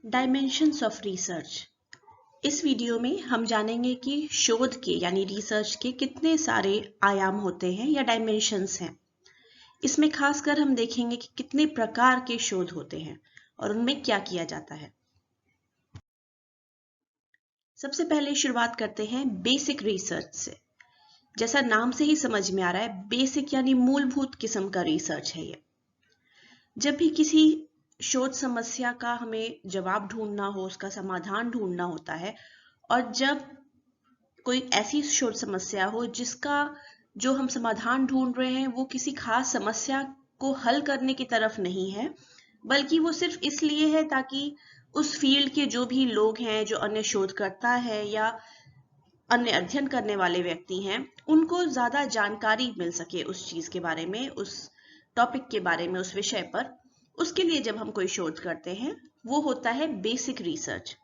Dimensions of research. इस video में हम जानेंगे कि शोध के यानी रिसर्च के कितने सारे आयाम होते हैं या डायमेंशंस हैं। इसमें खासकर हम देखेंगे कि कितने प्रकार के शोध होते हैं और उनमें क्या किया जाता है। सबसे पहले शुरुआत करते हैं बेसिक रिसर्च से। जैसा नाम से ही समझ में आ रहा है, बेसिक यानी मूलभूत किस्म का रिसर्च है ये। जब भी किसी शोध समस्या का हमें जवाब ढूंढना हो, उसका समाधान ढूंढना होता है, और जब कोई ऐसी शोध समस्या हो जिसका जो हम समाधान ढूंढ रहे हैं वो किसी खास समस्या को हल करने की तरफ नहीं है, बल्कि वो सिर्फ इसलिए है ताकि उस फील्ड के जो भी लोग हैं, जो अन्य शोधकर्ता है या अन्य अध्ययन करने वाले व्यक्ति हैं, उनको ज्यादा जानकारी मिल सके उस चीज के बारे में, उस टॉपिक के बारे में, उस विषय पर। उसके लिए जब हम कोई शोध करते हैं वो होता है बेसिक रिसर्च।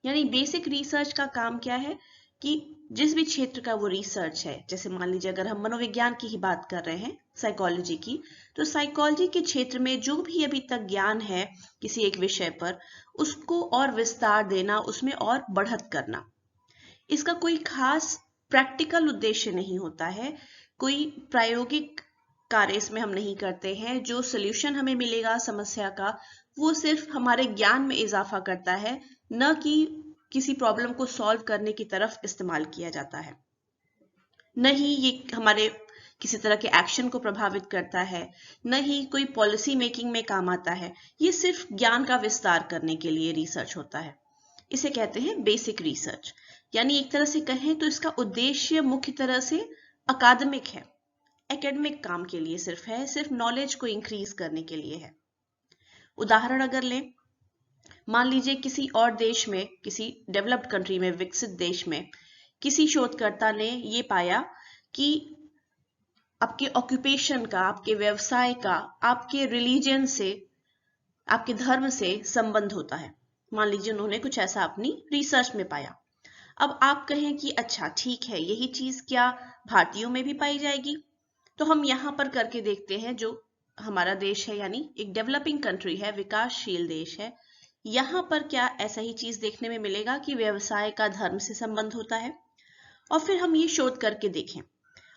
यानी बेसिक रिसर्च का काम क्या है कि जिस भी क्षेत्र का वो रिसर्च है, जैसे मान लीजिए अगर हम मनोविज्ञान की ही बात कर रहे हैं, साइकोलॉजी की, तो साइकोलॉजी के क्षेत्र में जो भी अभी तक ज्ञान है किसी एक विषय पर, उसको और विस्तार देना, उसमें और बढ़त करना। इसका कोई खास प्रैक्टिकल उद्देश्य नहीं होता है, कोई प्रायोगिक कार्य इसमें हम नहीं करते हैं। जो सॉल्यूशन हमें मिलेगा समस्या का, वो सिर्फ हमारे ज्ञान में इजाफा करता है, न कि किसी प्रॉब्लम को सॉल्व करने की तरफ इस्तेमाल किया जाता है। न ही ये हमारे किसी तरह के एक्शन को प्रभावित करता है, न ही कोई पॉलिसी मेकिंग में काम आता है। ये सिर्फ ज्ञान का विस्तार करने के लिए रिसर्च होता है। इसे कहते हैं बेसिक रिसर्च। यानी एक तरह से कहें तो इसका उद्देश्य मुख्य तरह से अकादमिक है, एकेडमिक काम के लिए सिर्फ है, सिर्फ नॉलेज को इंक्रीज करने के लिए है। उदाहरण अगर लें, मान लीजिए किसी और देश में, किसी डेवलप्ड कंट्री में, विकसित देश में, किसी शोधकर्ता ने ये पाया कि आपके ऑक्यूपेशन का, आपके व्यवसाय का, आपके रिलीजन से, आपके धर्म से संबंध होता है। मान लीजिए उन्होंने कुछ ऐसा अपनी रिसर्च में पाया। अब आप कहें कि अच्छा ठीक है, यही चीज क्या भारतीयों में भी पाई जाएगी? तो हम यहाँ पर करके देखते हैं। जो हमारा देश है यानी एक डेवलपिंग कंट्री है, विकासशील देश है, यहाँ पर क्या ऐसा ही चीज देखने में मिलेगा कि व्यवसाय का धर्म से संबंध होता है? और फिर हम ये शोध करके देखें।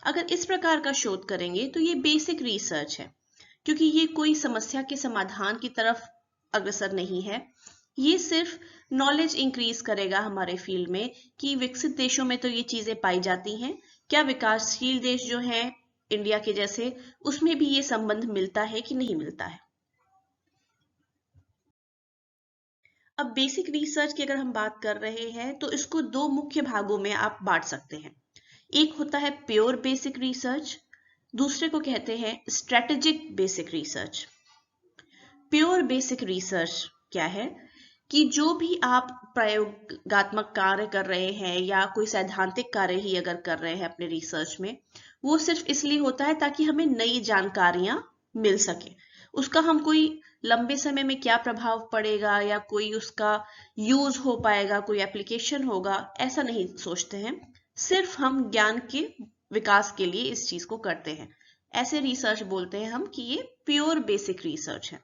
अगर इस प्रकार का शोध करेंगे तो ये बेसिक रिसर्च है, क्योंकि ये कोई समस्या के समाधान की तरफ अग्रसर नहीं है। ये सिर्फ नॉलेज इंक्रीज करेगा हमारे फील्ड में कि विकसित देशों में तो ये चीजें पाई जाती हैं, क्या विकासशील देश जो हैं इंडिया के जैसे, उसमें भी ये संबंध मिलता है कि नहीं मिलता है। अब बेसिक रिसर्च की अगर हम बात कर रहे हैं तो इसको दो मुख्य भागों में आप बांट सकते हैं। एक होता है प्योर बेसिक रिसर्च, दूसरे को कहते हैं strategic basic research. Pure basic research क्या है कि जो भी आप प्रयोगात्मक कार्य कर रहे हैं या कोई सैद्धांतिक कार्य ही अगर कर रहे हैं अपने रिसर्च में, वो सिर्फ इसलिए होता है ताकि हमें नई जानकारियां मिल सके। उसका हम कोई लंबे समय में क्या प्रभाव पड़ेगा या कोई उसका यूज हो पाएगा, कोई एप्लीकेशन होगा, ऐसा नहीं सोचते हैं। सिर्फ हम ज्ञान के विकास के लिए इस चीज को करते हैं। ऐसे रिसर्च बोलते हैं हम कि ये प्योर बेसिक रिसर्च है।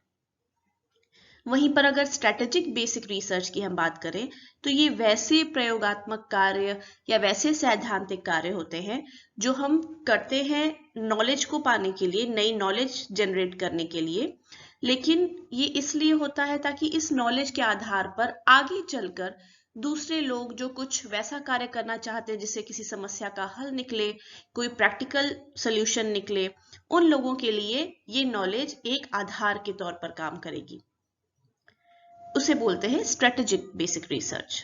वहीं पर अगर स्ट्रेटेजिक बेसिक रिसर्च की हम बात करें तो ये वैसे प्रयोगात्मक कार्य या वैसे सैद्धांतिक कार्य होते हैं जो हम करते हैं नॉलेज को पाने के लिए, नई नॉलेज जनरेट करने के लिए। लेकिन ये इसलिए होता है ताकि इस नॉलेज के आधार पर आगे चलकर दूसरे लोग जो कुछ वैसा कार्य करना चाहते हैं जिससे किसी समस्या का हल निकले, कोई प्रैक्टिकल सॉल्यूशन निकले, उन लोगों के लिए ये नॉलेज एक आधार के तौर पर काम करेगी। उसे बोलते हैं स्ट्रेटेजिक बेसिक रिसर्च।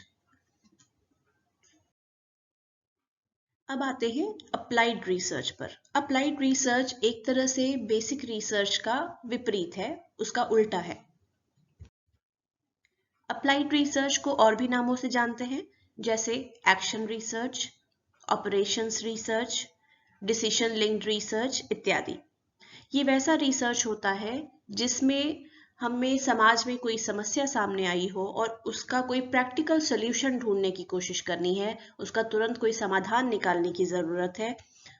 अब आते हैं अप्लाइड रिसर्च पर। अप्लाइड रिसर्च एक तरह से बेसिक रिसर्च का विपरीत है, उसका उल्टा है। अप्लाइड रिसर्च को और भी नामों से जानते हैं, जैसे action research, operations research, decision linked research इत्यादि। ये वैसा रिसर्च होता है जिसमें हमें समाज में कोई समस्या सामने आई हो और उसका कोई प्रैक्टिकल सॉल्यूशन ढूंढने की कोशिश करनी है, उसका तुरंत कोई समाधान निकालने की जरूरत है।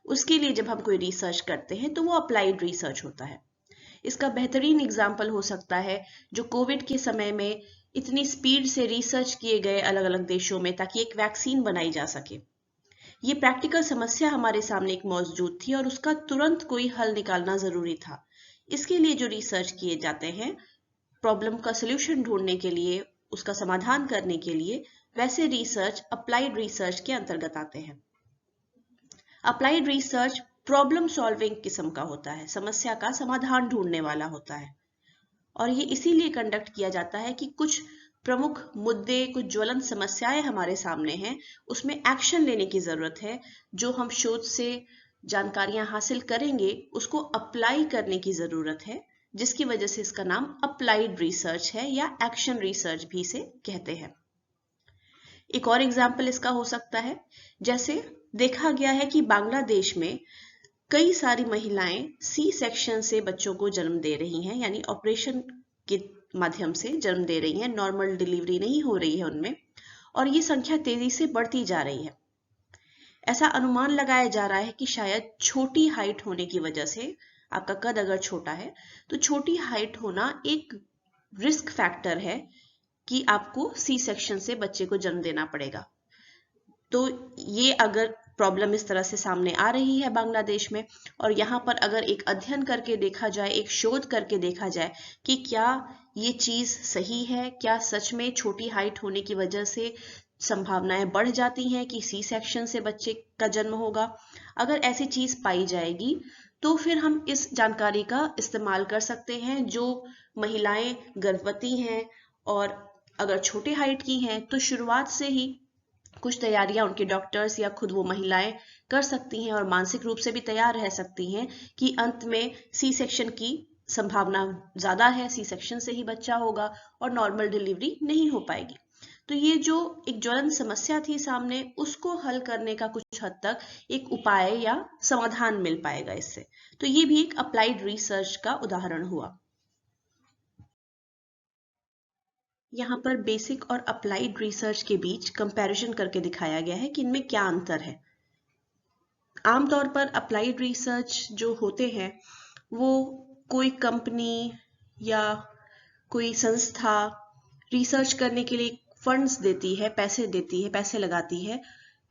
उसके लिए जब हम कोई रिसर्च करते हैं तो वो अप्लाइड रिसर्च होता है। इसका बेहतरीन एग्जाम्पल हो सकता है जो कोविड के समय में इतनी स्पीड से रिसर्च किए गए अलग अलग देशों में ताकि एक वैक्सीन बनाई जा सके। ये प्रैक्टिकल समस्या हमारे सामने एक मौजूद थी और उसका तुरंत कोई हल निकालना जरूरी था। इसके लिए जो रिसर्च किए जाते हैं प्रॉब्लम का सलूशन ढूंढने के लिए, उसका समाधान करने के लिए, वैसे रिसर्च अप्लाइड रिसर्च के अंतर्गत आते हैं। अप्लाइड रिसर्च प्रॉब्लम सॉल्विंग किस्म का होता है, समस्या का समाधान ढूंढने वाला होता है। और ये इसीलिए कंडक्ट किया जाता है कि कुछ प्रमुख मुद्दे, कुछ ज्वलंत समस्याएं हमारे सामने हैं, उसमें एक्शन लेने की जरूरत है। जो हम शोध से जानकारियां हासिल करेंगे उसको अप्लाई करने की जरूरत है, जिसकी वजह से इसका नाम अप्लाइड रिसर्च है या एक्शन रिसर्च भी इसे कहते हैं। एक और एग्जाम्पल इसका हो सकता है, जैसे देखा गया है कि बांग्लादेश में कई सारी महिलाएं सी सेक्शन से बच्चों को जन्म दे रही हैं, यानी ऑपरेशन के माध्यम से जन्म दे रही हैं, नॉर्मल डिलीवरी नहीं हो रही है उनमें, और ये संख्या तेजी से बढ़ती जा रही है। ऐसा अनुमान लगाया जा रहा है कि शायद छोटी हाइट होने की वजह से, आपका कद अगर छोटा है तो छोटी हाइट होना एक रिस्क फैक्टर है कि आपको सी सेक्शन से बच्चे को जन्म देना पड़ेगा। तो ये अगर प्रॉब्लम इस तरह से सामने आ रही है बांग्लादेश में, और यहाँ पर अगर एक अध्ययन करके देखा जाए, एक शोध करके देखा जाए कि क्या ये चीज सही है, क्या सच में छोटी हाइट होने की वजह से संभावनाएं बढ़ जाती हैं कि सी सेक्शन से बच्चे का जन्म होगा, अगर ऐसी चीज पाई जाएगी तो फिर हम इस जानकारी का इस्तेमाल कर सकते हैं। जो महिलाएं गर्भवती हैं और अगर छोटे हाइट की हैं तो शुरुआत से ही कुछ तैयारियां उनके डॉक्टर्स या खुद वो महिलाएं कर सकती हैं और मानसिक रूप से भी तैयार रह सकती हैं कि अंत में सी सेक्शन की संभावना ज्यादा है, सी सेक्शन से ही बच्चा होगा और नॉर्मल डिलीवरी नहीं हो पाएगी। तो ये जो एक ज्वलंत समस्या थी सामने, उसको हल करने का कुछ हद तक एक उपाय या समाधान मिल पाएगा इससे। तो ये भी एक अप्लाइड रिसर्च का उदाहरण हुआ। यहाँ पर बेसिक और अप्लाइड रिसर्च के बीच कंपैरिजन करके दिखाया गया है कि इनमें क्या अंतर है। आमतौर पर अप्लाइड रिसर्च जो होते हैं वो कोई कंपनी या कोई संस्था रिसर्च करने के लिए फंड्स देती है, पैसे लगाती है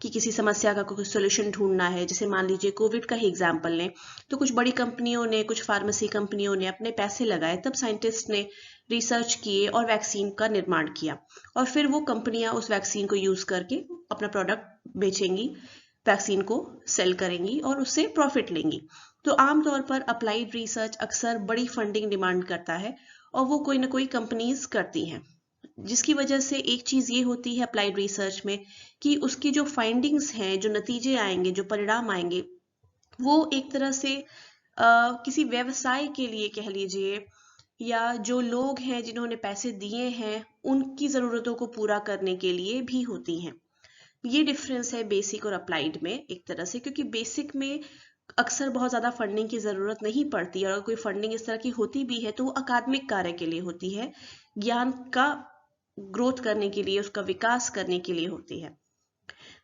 कि किसी समस्या का कोई सोल्यूशन ढूंढना है। जैसे मान लीजिए कोविड का ही एग्जाम्पल लें तो कुछ बड़ी कंपनियों ने, कुछ फार्मेसी कंपनियों ने अपने पैसे लगाए, तब साइंटिस्ट ने रिसर्च किए और वैक्सीन का निर्माण किया, और फिर वो कंपनियां उस वैक्सीन को यूज करके अपना प्रोडक्ट बेचेंगी, वैक्सीन को सेल करेंगी और उससे प्रॉफिट लेंगी। तो आमतौर पर अप्लाइड रिसर्च अक्सर बड़ी फंडिंग डिमांड करता है और वो कोई ना कोई कंपनीज करती हैं, जिसकी वजह से एक चीज ये होती है अप्लाइड रिसर्च में कि उसकी जो फाइंडिंग्स हैं, जो नतीजे आएंगे, जो परिणाम आएंगे, वो एक तरह से किसी व्यवसाय के लिए कह लीजिए, या जो लोग हैं जिन्होंने पैसे दिए हैं उनकी जरूरतों को पूरा करने के लिए भी होती हैं। ये डिफरेंस है बेसिक और अप्लाइड में एक तरह से, क्योंकि बेसिक में अक्सर बहुत ज्यादा फंडिंग की जरूरत नहीं पड़ती, और अगर कोई फंडिंग इस तरह की होती भी है तो वो अकादमिक कार्य के लिए होती है, ज्ञान का ग्रोथ करने के लिए, उसका विकास करने के लिए होती है।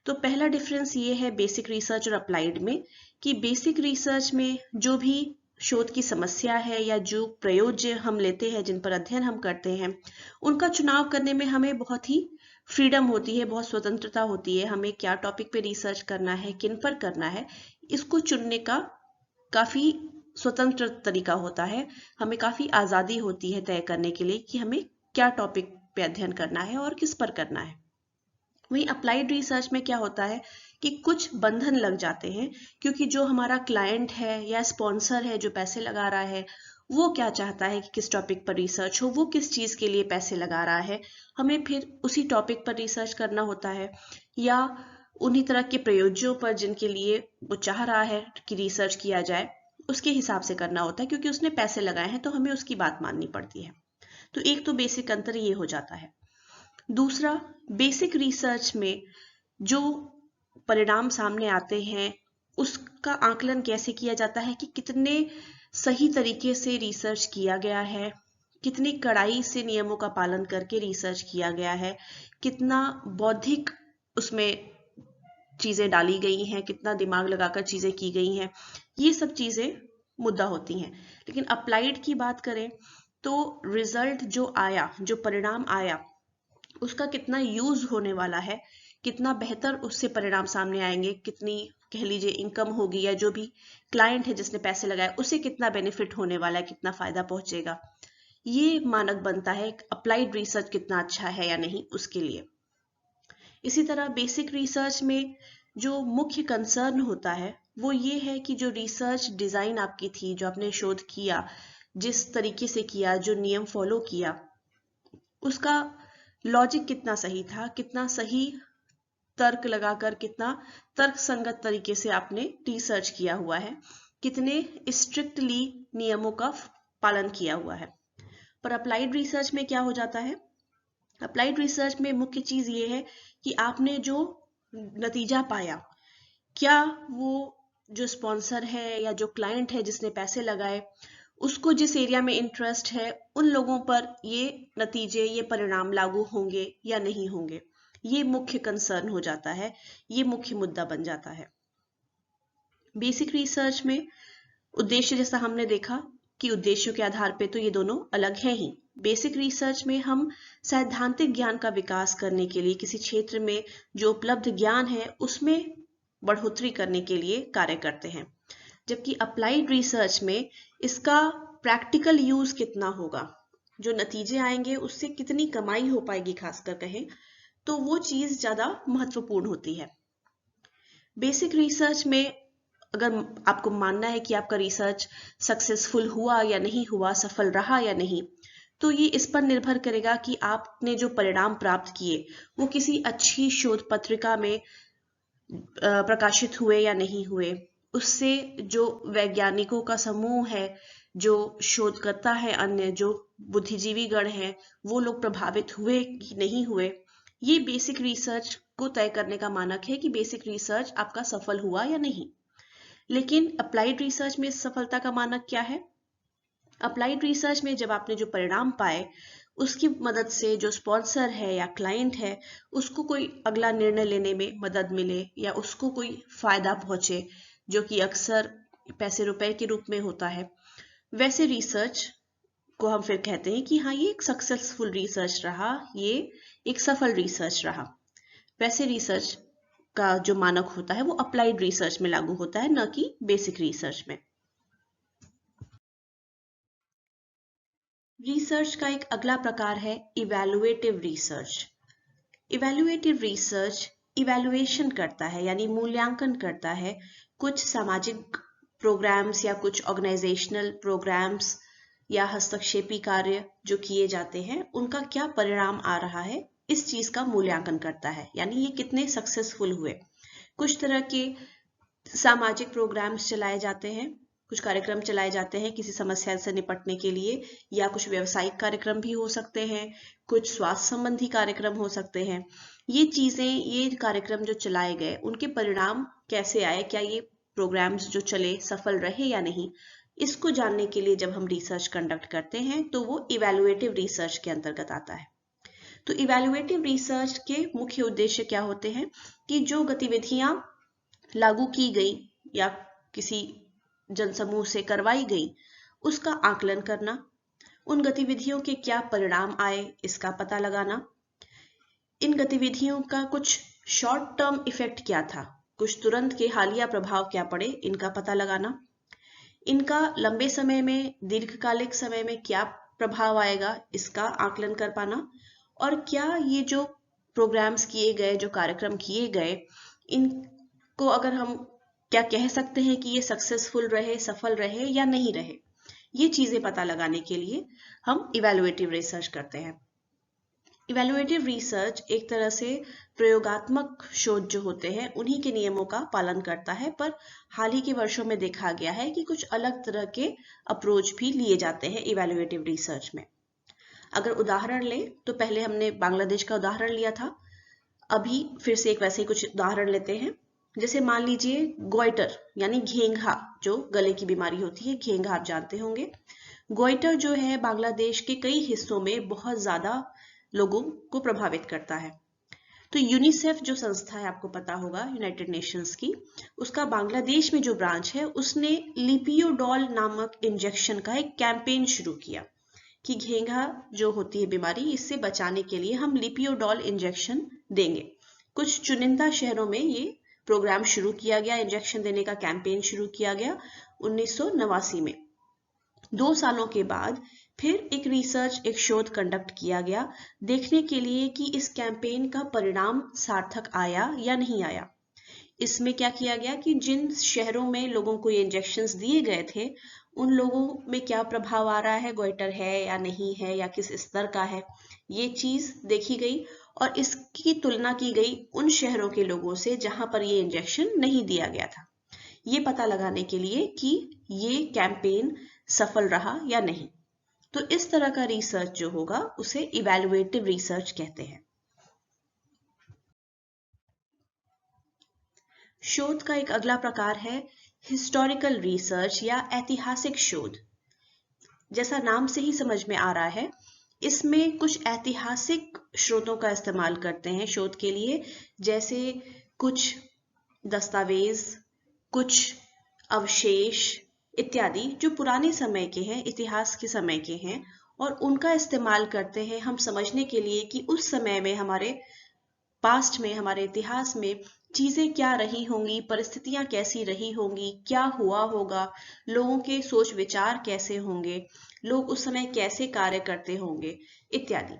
तो पहला डिफरेंस ये है बेसिक रिसर्च और अप्लाइड में कि बेसिक रिसर्च में जो भी शोध की समस्या है या जो प्रयोज्य हम लेते हैं, जिन पर अध्ययन हम करते हैं, उनका चुनाव करने में हमें बहुत ही फ्रीडम होती है, बहुत स्वतंत्रता होती है। हमें क्या टॉपिक पे रिसर्च करना है, किन पर करना है, इसको चुनने का काफी स्वतंत्र तरीका होता है। हमें काफी आजादी होती है तय करने के लिए कि हमें क्या टॉपिक पे अध्ययन करना है और किस पर करना है। वहीं अप्लाइड रिसर्च में क्या होता है कि कुछ बंधन लग जाते हैं, क्योंकि जो हमारा क्लाइंट है या स्पॉन्सर है जो पैसे लगा रहा है, वो क्या चाहता है कि किस टॉपिक पर रिसर्च हो, वो किस चीज के लिए पैसे लगा रहा है, हमें फिर उसी टॉपिक पर रिसर्च करना होता है, या उन्हीं तरह के प्रयोज्यों पर जिनके लिए वो चाह रहा है कि रिसर्च किया जाए, उसके हिसाब से करना होता है, क्योंकि उसने पैसे लगाए हैं तो हमें उसकी बात माननी पड़ती है। तो एक तो बेसिक अंतर ये हो जाता है। दूसरा, बेसिक रिसर्च में जो परिणाम सामने आते हैं उसका आकलन कैसे किया जाता है कि कितने सही तरीके से रिसर्च किया गया है, कितनी कड़ाई से नियमों का पालन करके रिसर्च किया गया है, कितना बौद्धिक उसमें चीजें डाली गई हैं, कितना दिमाग लगाकर चीजें की गई हैं, ये सब चीजें मुद्दा होती हैं। लेकिन अप्लाइड की बात करें तो रिजल्ट जो आया, जो परिणाम आया, उसका कितना यूज होने वाला है, कितना बेहतर उससे परिणाम सामने आएंगे, कितनी कह लीजिए इनकम होगी, या जो भी क्लाइंट है जिसने पैसे लगाए उसे कितना बेनिफिट होने वाला है, कितना फायदा पहुंचेगा, ये मानक बनता है अप्लाइड रिसर्च कितना अच्छा है या नहीं उसके लिए। इसी तरह बेसिक रिसर्च में जो मुख्य कंसर्न होता है वो ये है कि जो रिसर्च डिजाइन आपकी थी, जो आपने शोध किया, जिस तरीके से किया, जो नियम फॉलो किया, उसका लॉजिक कितना सही था, कितना सही तर्क लगाकर, कितना तर्क संगत तरीके से आपने रिसर्च किया हुआ है, कितने स्ट्रिक्टली नियमों का पालन किया हुआ है। पर अप्लाइड रिसर्च में क्या हो जाता है, अप्लाइड रिसर्च में मुख्य चीज ये है कि आपने जो नतीजा पाया, क्या वो जो स्पॉन्सर है या जो क्लाइंट है जिसने पैसे लगाए, उसको जिस एरिया में इंटरेस्ट है उन लोगों पर ये नतीजे, ये परिणाम लागू होंगे या नहीं होंगे, ये मुख्य कंसर्न हो जाता है, ये मुख्य मुद्दा बन जाता है। बेसिक रिसर्च में उद्देश्य, जैसा हमने देखा कि उद्देश्यों के आधार पे तो ये दोनों अलग हैं ही। बेसिक रिसर्च में हम सैद्धांतिक ज्ञान का विकास करने के लिए, किसी क्षेत्र में जो उपलब्ध ज्ञान है उसमें बढ़ोतरी करने के लिए कार्य करते हैं, जबकि अप्लाइड रिसर्च में इसका प्रैक्टिकल यूज कितना होगा, जो नतीजे आएंगे उससे कितनी कमाई हो पाएगी, खासकर कहें तो वो चीज ज्यादा महत्वपूर्ण होती है। बेसिक रिसर्च में अगर आपको मानना है कि आपका रिसर्च सक्सेसफुल हुआ या नहीं हुआ, सफल रहा या नहीं, तो ये इस पर निर्भर करेगा कि आपने जो परिणाम प्राप्त किए वो किसी अच्छी शोध पत्रिका में प्रकाशित हुए या नहीं हुए, उससे जो वैज्ञानिकों का समूह है, जो शोधकर्ता है, अन्य जो बुद्धिजीवी गण हैं, वो लोग प्रभावित हुए कि नहीं हुए। ये बेसिक रिसर्च को तय करने का मानक है कि बेसिक रिसर्च आपका सफल हुआ या नहीं। लेकिन अप्लाइड रिसर्च में सफलता का मानक क्या है? अप्लाइड रिसर्च में जब आपने जो परिणाम पाए उसकी मदद से जो स्पॉन्सर है या क्लाइंट है उसको कोई अगला निर्णय लेने में मदद मिले या उसको कोई फायदा पहुंचे, जो कि अक्सर पैसे रुपए के रूप में होता है, वैसे रिसर्च को हम फिर कहते हैं कि हाँ, ये एक सक्सेसफुल रिसर्च रहा, ये एक सफल रिसर्च रहा। वैसे रिसर्च का जो मानक होता है वो अप्लाइड रिसर्च में लागू होता है, न कि बेसिक रिसर्च में। रिसर्च का एक अगला प्रकार है evaluative research. Evaluative research evaluation करता है, यानी मूल्यांकन करता है कुछ सामाजिक प्रोग्राम्स या कुछ ऑर्गेनाइजेशनल प्रोग्राम्स या हस्तक्षेपी कार्य जो किए जाते हैं, उनका क्या परिणाम आ रहा है, इस चीज का मूल्यांकन करता है, यानी ये कितने सक्सेसफुल हुए। कुछ तरह के सामाजिक प्रोग्राम्स चलाए जाते हैं, कुछ कार्यक्रम चलाए जाते हैं किसी समस्या से निपटने के लिए, या कुछ व्यावसायिक कार्यक्रम भी हो सकते हैं, कुछ स्वास्थ्य संबंधी कार्यक्रम हो सकते हैं। ये चीजें, ये कार्यक्रम जो चलाए गए उनके परिणाम कैसे आए, क्या ये प्रोग्राम्स जो चले सफल रहे या नहीं, इसको जानने के लिए जब हम रिसर्च कंडक्ट करते हैं तो वो इवैल्यूएटिव रिसर्च के अंतर्गत आता है। तो इवैल्यूएटिव रिसर्च के मुख्य उद्देश्य क्या होते हैं कि जो गतिविधियां लागू की गई या किसी जनसमूह से करवाई गई उसका आकलन करना, उन गतिविधियों के क्या परिणाम आए इसका पता लगाना, इन गतिविधियों का कुछ शॉर्ट टर्म इफेक्ट क्या था, कुछ तुरंत के हालिया प्रभाव क्या पड़े, इनका पता लगाना, इनका लंबे समय में, दीर्घकालिक समय में क्या प्रभाव आएगा, इसका आकलन कर पाना, और क्या ये जो प्रोग्राम्स किए गए, जो कार्यक्रम किए गए, इनको अगर हम क्या कह सकते हैं कि ये सक्सेसफुल रहे, सफल रहे या नहीं रहे, ये चीजें पता लगाने के लिए हम इवैल्यूएटिव रिसर्च करते हैं। इवैल्यूएटिव रिसर्च एक तरह से प्रयोगात्मक शोध जो होते हैं उन्हीं के नियमों का पालन करता है, पर हाल ही के वर्षों में देखा गया है कि कुछ अलग तरह के अप्रोच भी लिए जाते हैं इवैल्यूएटिव रिसर्च में। अगर उदाहरण लें तो पहले हमने बांग्लादेश का उदाहरण लिया था, अभी फिर से एक वैसे ही कुछ उदाहरण लेते हैं। जैसे मान लीजिए गोइटर यानी घेंघा, जो गले की बीमारी होती है, घेंघा आप जानते होंगे। गोइटर जो है बांग्लादेश के कई हिस्सों में बहुत ज्यादा लोगों को प्रभावित करता है। तो यूनिसेफ जो संस्था है, आपको पता होगा, यूनाइटेड नेशंस की, उसका बांग्लादेश में जो ब्रांच है उसने लिपियोडॉल नामक इंजेक्शन का एक कैंपेन शुरू किया कि घेंघा जो होती है बीमारी, इससे बचाने के लिए हम लिपियोडॉल इंजेक्शन देंगे। कुछ चुनिंदा शहरों में ये प्रोग्राम शुरू किया गया, इंजेक्शन देने का कैंपेन शुरू किया गया 1989 में। 2 सालों के बाद फिर एक शोध कंडक्ट किया गया देखने के लिए कि इस कैंपेन का परिणाम सार्थक आया या नहीं आया। इसमें क्या किया गया कि जिन शहरों में लोगों को ये इंजेक्शंस दिए गए थे, उन लोगों में क्या प्रभाव आ रहा है, गोइटर है या नहीं है या किस स्तर का है, ये चीज देखी गई और इसकी तुलना की गई उन शहरों के लोगों से जहां पर ये इंजेक्शन नहीं दिया गया था, ये पता लगाने के लिए कि ये कैंपेन सफल रहा या नहीं। तो इस तरह का रिसर्च जो होगा उसे इवैल्यूएटिव रिसर्च कहते हैं। शोध का एक अगला प्रकार है हिस्टोरिकल रिसर्च या ऐतिहासिक शोध। जैसा नाम से ही समझ में आ रहा है, इसमें कुछ ऐतिहासिक स्रोतों का इस्तेमाल करते हैं शोध के लिए, जैसे कुछ दस्तावेज, कुछ अवशेष इत्यादि जो पुराने समय के हैं, इतिहास के समय के हैं, और उनका इस्तेमाल करते हैं हम समझने के लिए कि उस समय में हमारे पास्ट में, हमारे इतिहास में चीजें क्या रही होंगी, परिस्थितियां कैसी रही होंगी, क्या हुआ होगा, लोगों के सोच विचार कैसे होंगे, लोग उस समय कैसे कार्य करते होंगे इत्यादि।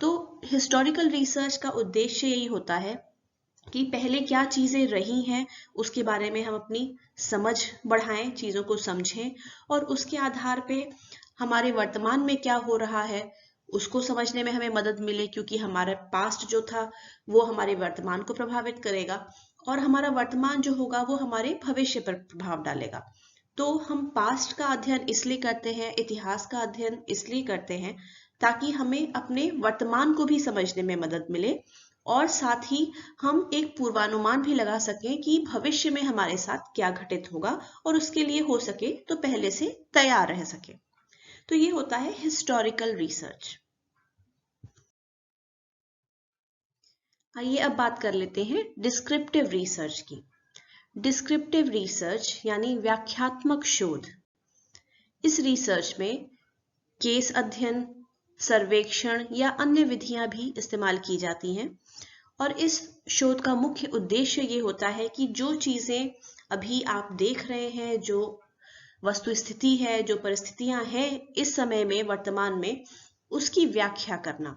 तो हिस्टोरिकल रिसर्च का उद्देश्य यही होता है कि पहले क्या चीजें रही हैं उसके बारे में हम अपनी समझ बढ़ाएं, चीजों को समझें, और उसके आधार पे हमारे वर्तमान में क्या हो रहा है उसको समझने में हमें मदद मिले, क्योंकि हमारा पास्ट जो था वो हमारे वर्तमान को प्रभावित करेगा और हमारा वर्तमान जो होगा वो हमारे भविष्य पर प्रभाव डालेगा। तो हम पास्ट का अध्ययन इसलिए करते हैं, इतिहास का अध्ययन इसलिए करते हैं ताकि हमें अपने वर्तमान को भी समझने में मदद मिले और साथ ही हम एक पूर्वानुमान भी लगा सकें कि भविष्य में हमारे साथ क्या घटित होगा और उसके लिए हो सके तो पहले से तैयार रह सके। तो ये होता है हिस्टोरिकल रिसर्च। आइए अब बात कर लेते हैं डिस्क्रिप्टिव रिसर्च की। डिस्क्रिप्टिव रिसर्च यानी व्याख्यात्मक शोध। इस रिसर्च में केस अध्ययन, सर्वेक्षण या अन्य विधियां भी इस्तेमाल की जाती हैं और इस शोध का मुख्य उद्देश्य ये होता है कि जो चीजें अभी आप देख रहे हैं, जो वस्तुस्थिति है, जो परिस्थितियां हैं इस समय में, वर्तमान में, उसकी व्याख्या करना।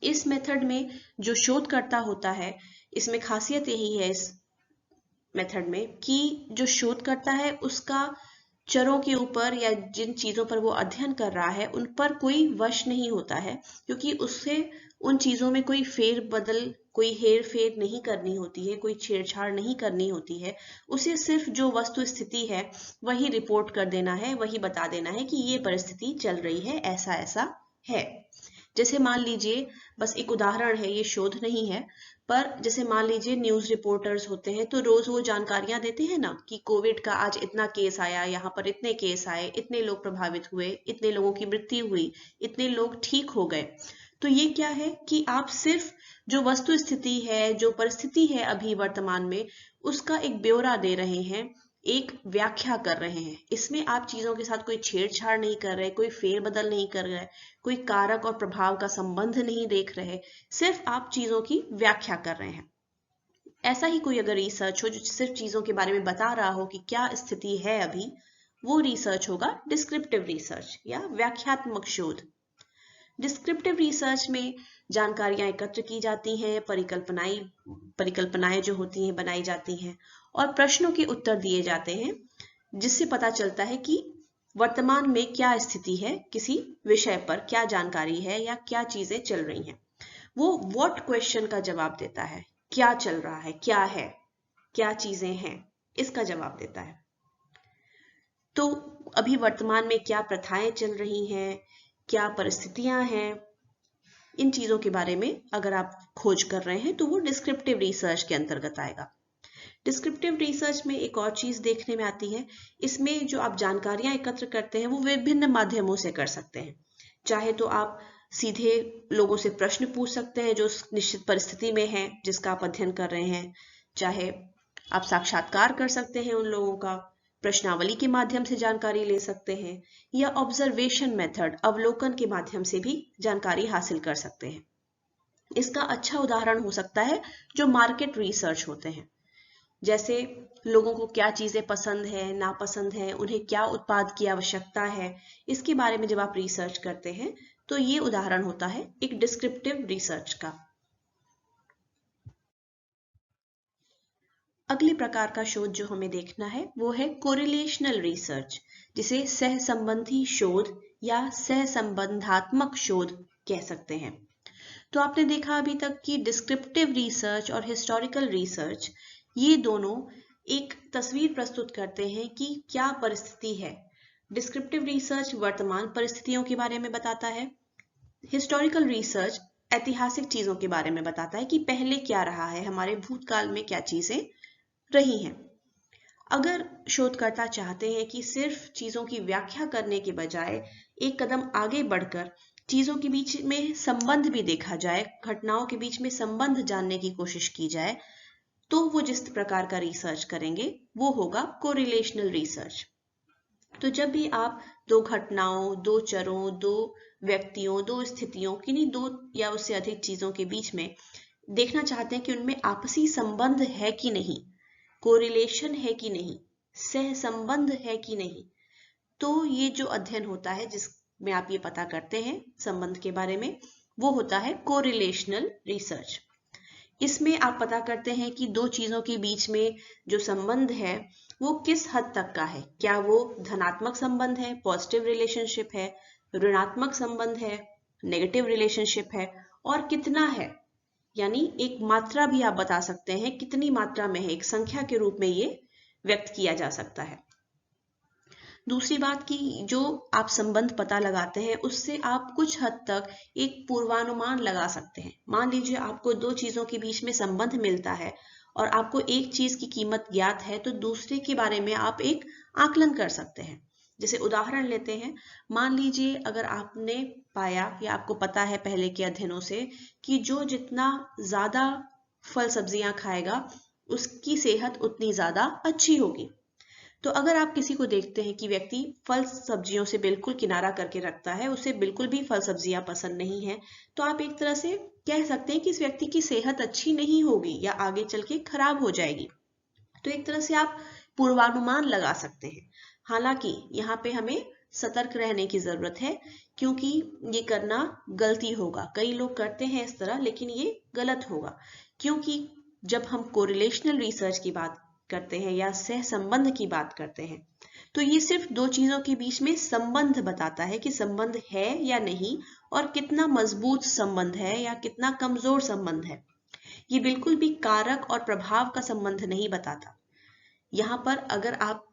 इस मेथड में जो शोधकर्ता होता है, इसमें खासियत यही है इस मेथड में कि जो शोधकर्ता है उसका चरों के ऊपर या जिन चीजों पर वो अध्ययन कर रहा है उन पर कोई वश नहीं होता है, क्योंकि उससे उन चीजों में कोई फेरबदल, कोई हेर फेर नहीं करनी होती है, कोई छेड़छाड़ नहीं करनी होती है। उसे सिर्फ जो वस्तु स्थिति है वही रिपोर्ट कर देना है, वही बता देना है कि ये परिस्थिति चल रही है, ऐसा ऐसा है। जैसे मान लीजिए, बस एक उदाहरण है, ये शोध नहीं है, पर जैसे मान लीजिए न्यूज रिपोर्टर्स होते हैं तो रोज वो जानकारियां देते हैं ना कि कोविड का आज इतना केस आया, यहाँ पर इतने केस आए, इतने लोग प्रभावित हुए, इतने लोगों की मृत्यु हुई, इतने लोग ठीक हो गए। तो ये क्या है कि आप सिर्फ जो वस्तु स्थिति है, जो परिस्थिति है अभी वर्तमान में, उसका एक ब्यौरा दे रहे हैं, एक व्याख्या कर रहे हैं। इसमें आप चीजों के साथ कोई छेड़छाड़ नहीं कर रहे, कोई फेरबदल नहीं कर रहे, कोई कारक और प्रभाव का संबंध नहीं देख रहे, सिर्फ आप चीजों की व्याख्या कर रहे हैं। ऐसा ही कोई अगर रिसर्च हो जो सिर्फ चीजों के बारे में बता रहा हो कि क्या स्थिति है अभी, वो रिसर्च होगा डिस्क्रिप्टिव रिसर्च या व्याख्यात्मक शोध। डिस्क्रिप्टिव रिसर्च में जानकारियां एकत्र की जाती हैं, परिकल्पनाएं जो होती हैं बनाई जाती हैं और प्रश्नों के उत्तर दिए जाते हैं, जिससे पता चलता है कि वर्तमान में क्या स्थिति है, किसी विषय पर क्या जानकारी है या क्या चीजें चल रही हैं। वो व्हाट क्वेश्चन का जवाब देता है, क्या चल रहा है, क्या चीजें हैं, इसका जवाब देता है। तो अभी वर्तमान में क्या प्रथाएं चल रही हैं, क्या परिस्थितियां हैं, इन चीजों के बारे में अगर आप खोज कर रहे हैं तो वो डिस्क्रिप्टिव रिसर्च के अंतर्गत आएगा। डिस्क्रिप्टिव रिसर्च में एक और चीज देखने में आती है, इसमें जो आप जानकारियां एकत्र करते हैं वो विभिन्न माध्यमों से कर सकते हैं। चाहे तो आप सीधे लोगों से प्रश्न पूछ सकते हैं जो निश्चित परिस्थिति में है जिसका आप अध्ययन कर रहे हैं, चाहे आप साक्षात्कार कर सकते हैं उन लोगों का, प्रश्नावली के माध्यम से जानकारी ले सकते हैं, या ऑब्जर्वेशन मेथड अवलोकन के माध्यम से भी जानकारी हासिल कर सकते हैं। इसका अच्छा उदाहरण हो सकता है जो मार्केट रिसर्च होते हैं, जैसे लोगों को क्या चीजें पसंद है, नापसंद है, उन्हें क्या उत्पाद की आवश्यकता है, इसके बारे में जब आप रिसर्च करते हैं तो ये उदाहरण होता है एक डिस्क्रिप्टिव रिसर्च का। अगले प्रकार का शोध जो हमें देखना है वो है कोरिलेशनल रिसर्च, जिसे सहसंबंधी शोध या सहसंबंधात्मक शोध कह सकते हैं। तो आपने देखा अभी तक कि डिस्क्रिप्टिव रिसर्च और हिस्टोरिकल रिसर्च, ये दोनों एक तस्वीर प्रस्तुत करते हैं कि क्या परिस्थिति है। डिस्क्रिप्टिव रिसर्च वर्तमान परिस्थितियों के बारे में बताता है, हिस्टोरिकल रिसर्च ऐतिहासिक चीजों के बारे में बताता है कि पहले क्या रहा है, हमारे भूतकाल में क्या चीजें रही हैं। अगर शोधकर्ता चाहते हैं कि सिर्फ चीजों की व्याख्या करने के बजाय एक कदम आगे बढ़कर चीजों के बीच में संबंध भी देखा जाए, घटनाओं के बीच में संबंध जानने की कोशिश की जाए, तो वो जिस प्रकार का रिसर्च करेंगे वो होगा कोरिलेशनल रिसर्च। तो जब भी आप दो घटनाओं, दो चरों, दो व्यक्तियों, दो स्थितियों, किन्हीं दो या उससे अधिक चीजों के बीच में देखना चाहते हैं कि उनमें आपसी संबंध है कि नहीं, कोरिलेशन है कि नहीं, सहसंबंध है कि नहीं, तो ये जो अध्ययन होता है जिसमें आप ये पता करते हैं संबंध के बारे में, वो होता है कोरिलेशनल रिसर्च। इसमें आप पता करते हैं कि दो चीजों के बीच में जो संबंध है वो किस हद तक का है, क्या वो धनात्मक संबंध है, पॉजिटिव रिलेशनशिप है, ऋणात्मक संबंध है, नेगेटिव रिलेशनशिप है, और कितना है, यानी एक मात्रा भी आप बता सकते हैं कितनी मात्रा में है, एक संख्या के रूप में ये व्यक्त किया जा सकता है। दूसरी बात कि जो आप संबंध पता लगाते हैं उससे आप कुछ हद तक एक पूर्वानुमान लगा सकते हैं। मान लीजिए आपको दो चीजों के बीच में संबंध मिलता है और आपको एक चीज की कीमत ज्ञात है, तो दूसरे के बारे में आप एक आकलन कर सकते हैं। जैसे उदाहरण लेते हैं, मान लीजिए अगर आपने पाया या आपको पता है पहले के अध्ययनों से कि जो जितना ज्यादा फल सब्जियां खाएगा उसकी सेहत उतनी ज्यादा अच्छी होगी। तो अगर आप किसी को देखते हैं कि व्यक्ति फल सब्जियों से बिल्कुल किनारा करके रखता है, उसे बिल्कुल भी फल सब्जियां पसंद नहीं है, तो आप एक तरह से कह सकते हैं कि इस व्यक्ति की सेहत अच्छी नहीं होगी या आगे चल के खराब हो जाएगी। तो एक तरह से आप पूर्वानुमान लगा सकते हैं। हालांकि यहाँ पे हमें सतर्क रहने की जरूरत है, क्योंकि ये करना गलती होगा। कई लोग करते हैं इस तरह, लेकिन ये गलत होगा, क्योंकि जब हम कोरिलेशनल रिसर्च की बात करते हैं या सहसंबंध की बात करते हैं, तो ये सिर्फ दो चीजों के बीच में संबंध बताता है कि संबंध है या नहीं, और कितना मजबूत संबंध है या कितना कमजोर संबंध है। ये बिल्कुल भी कारक और प्रभाव का संबंध नहीं बताता। यहाँ पर अगर आप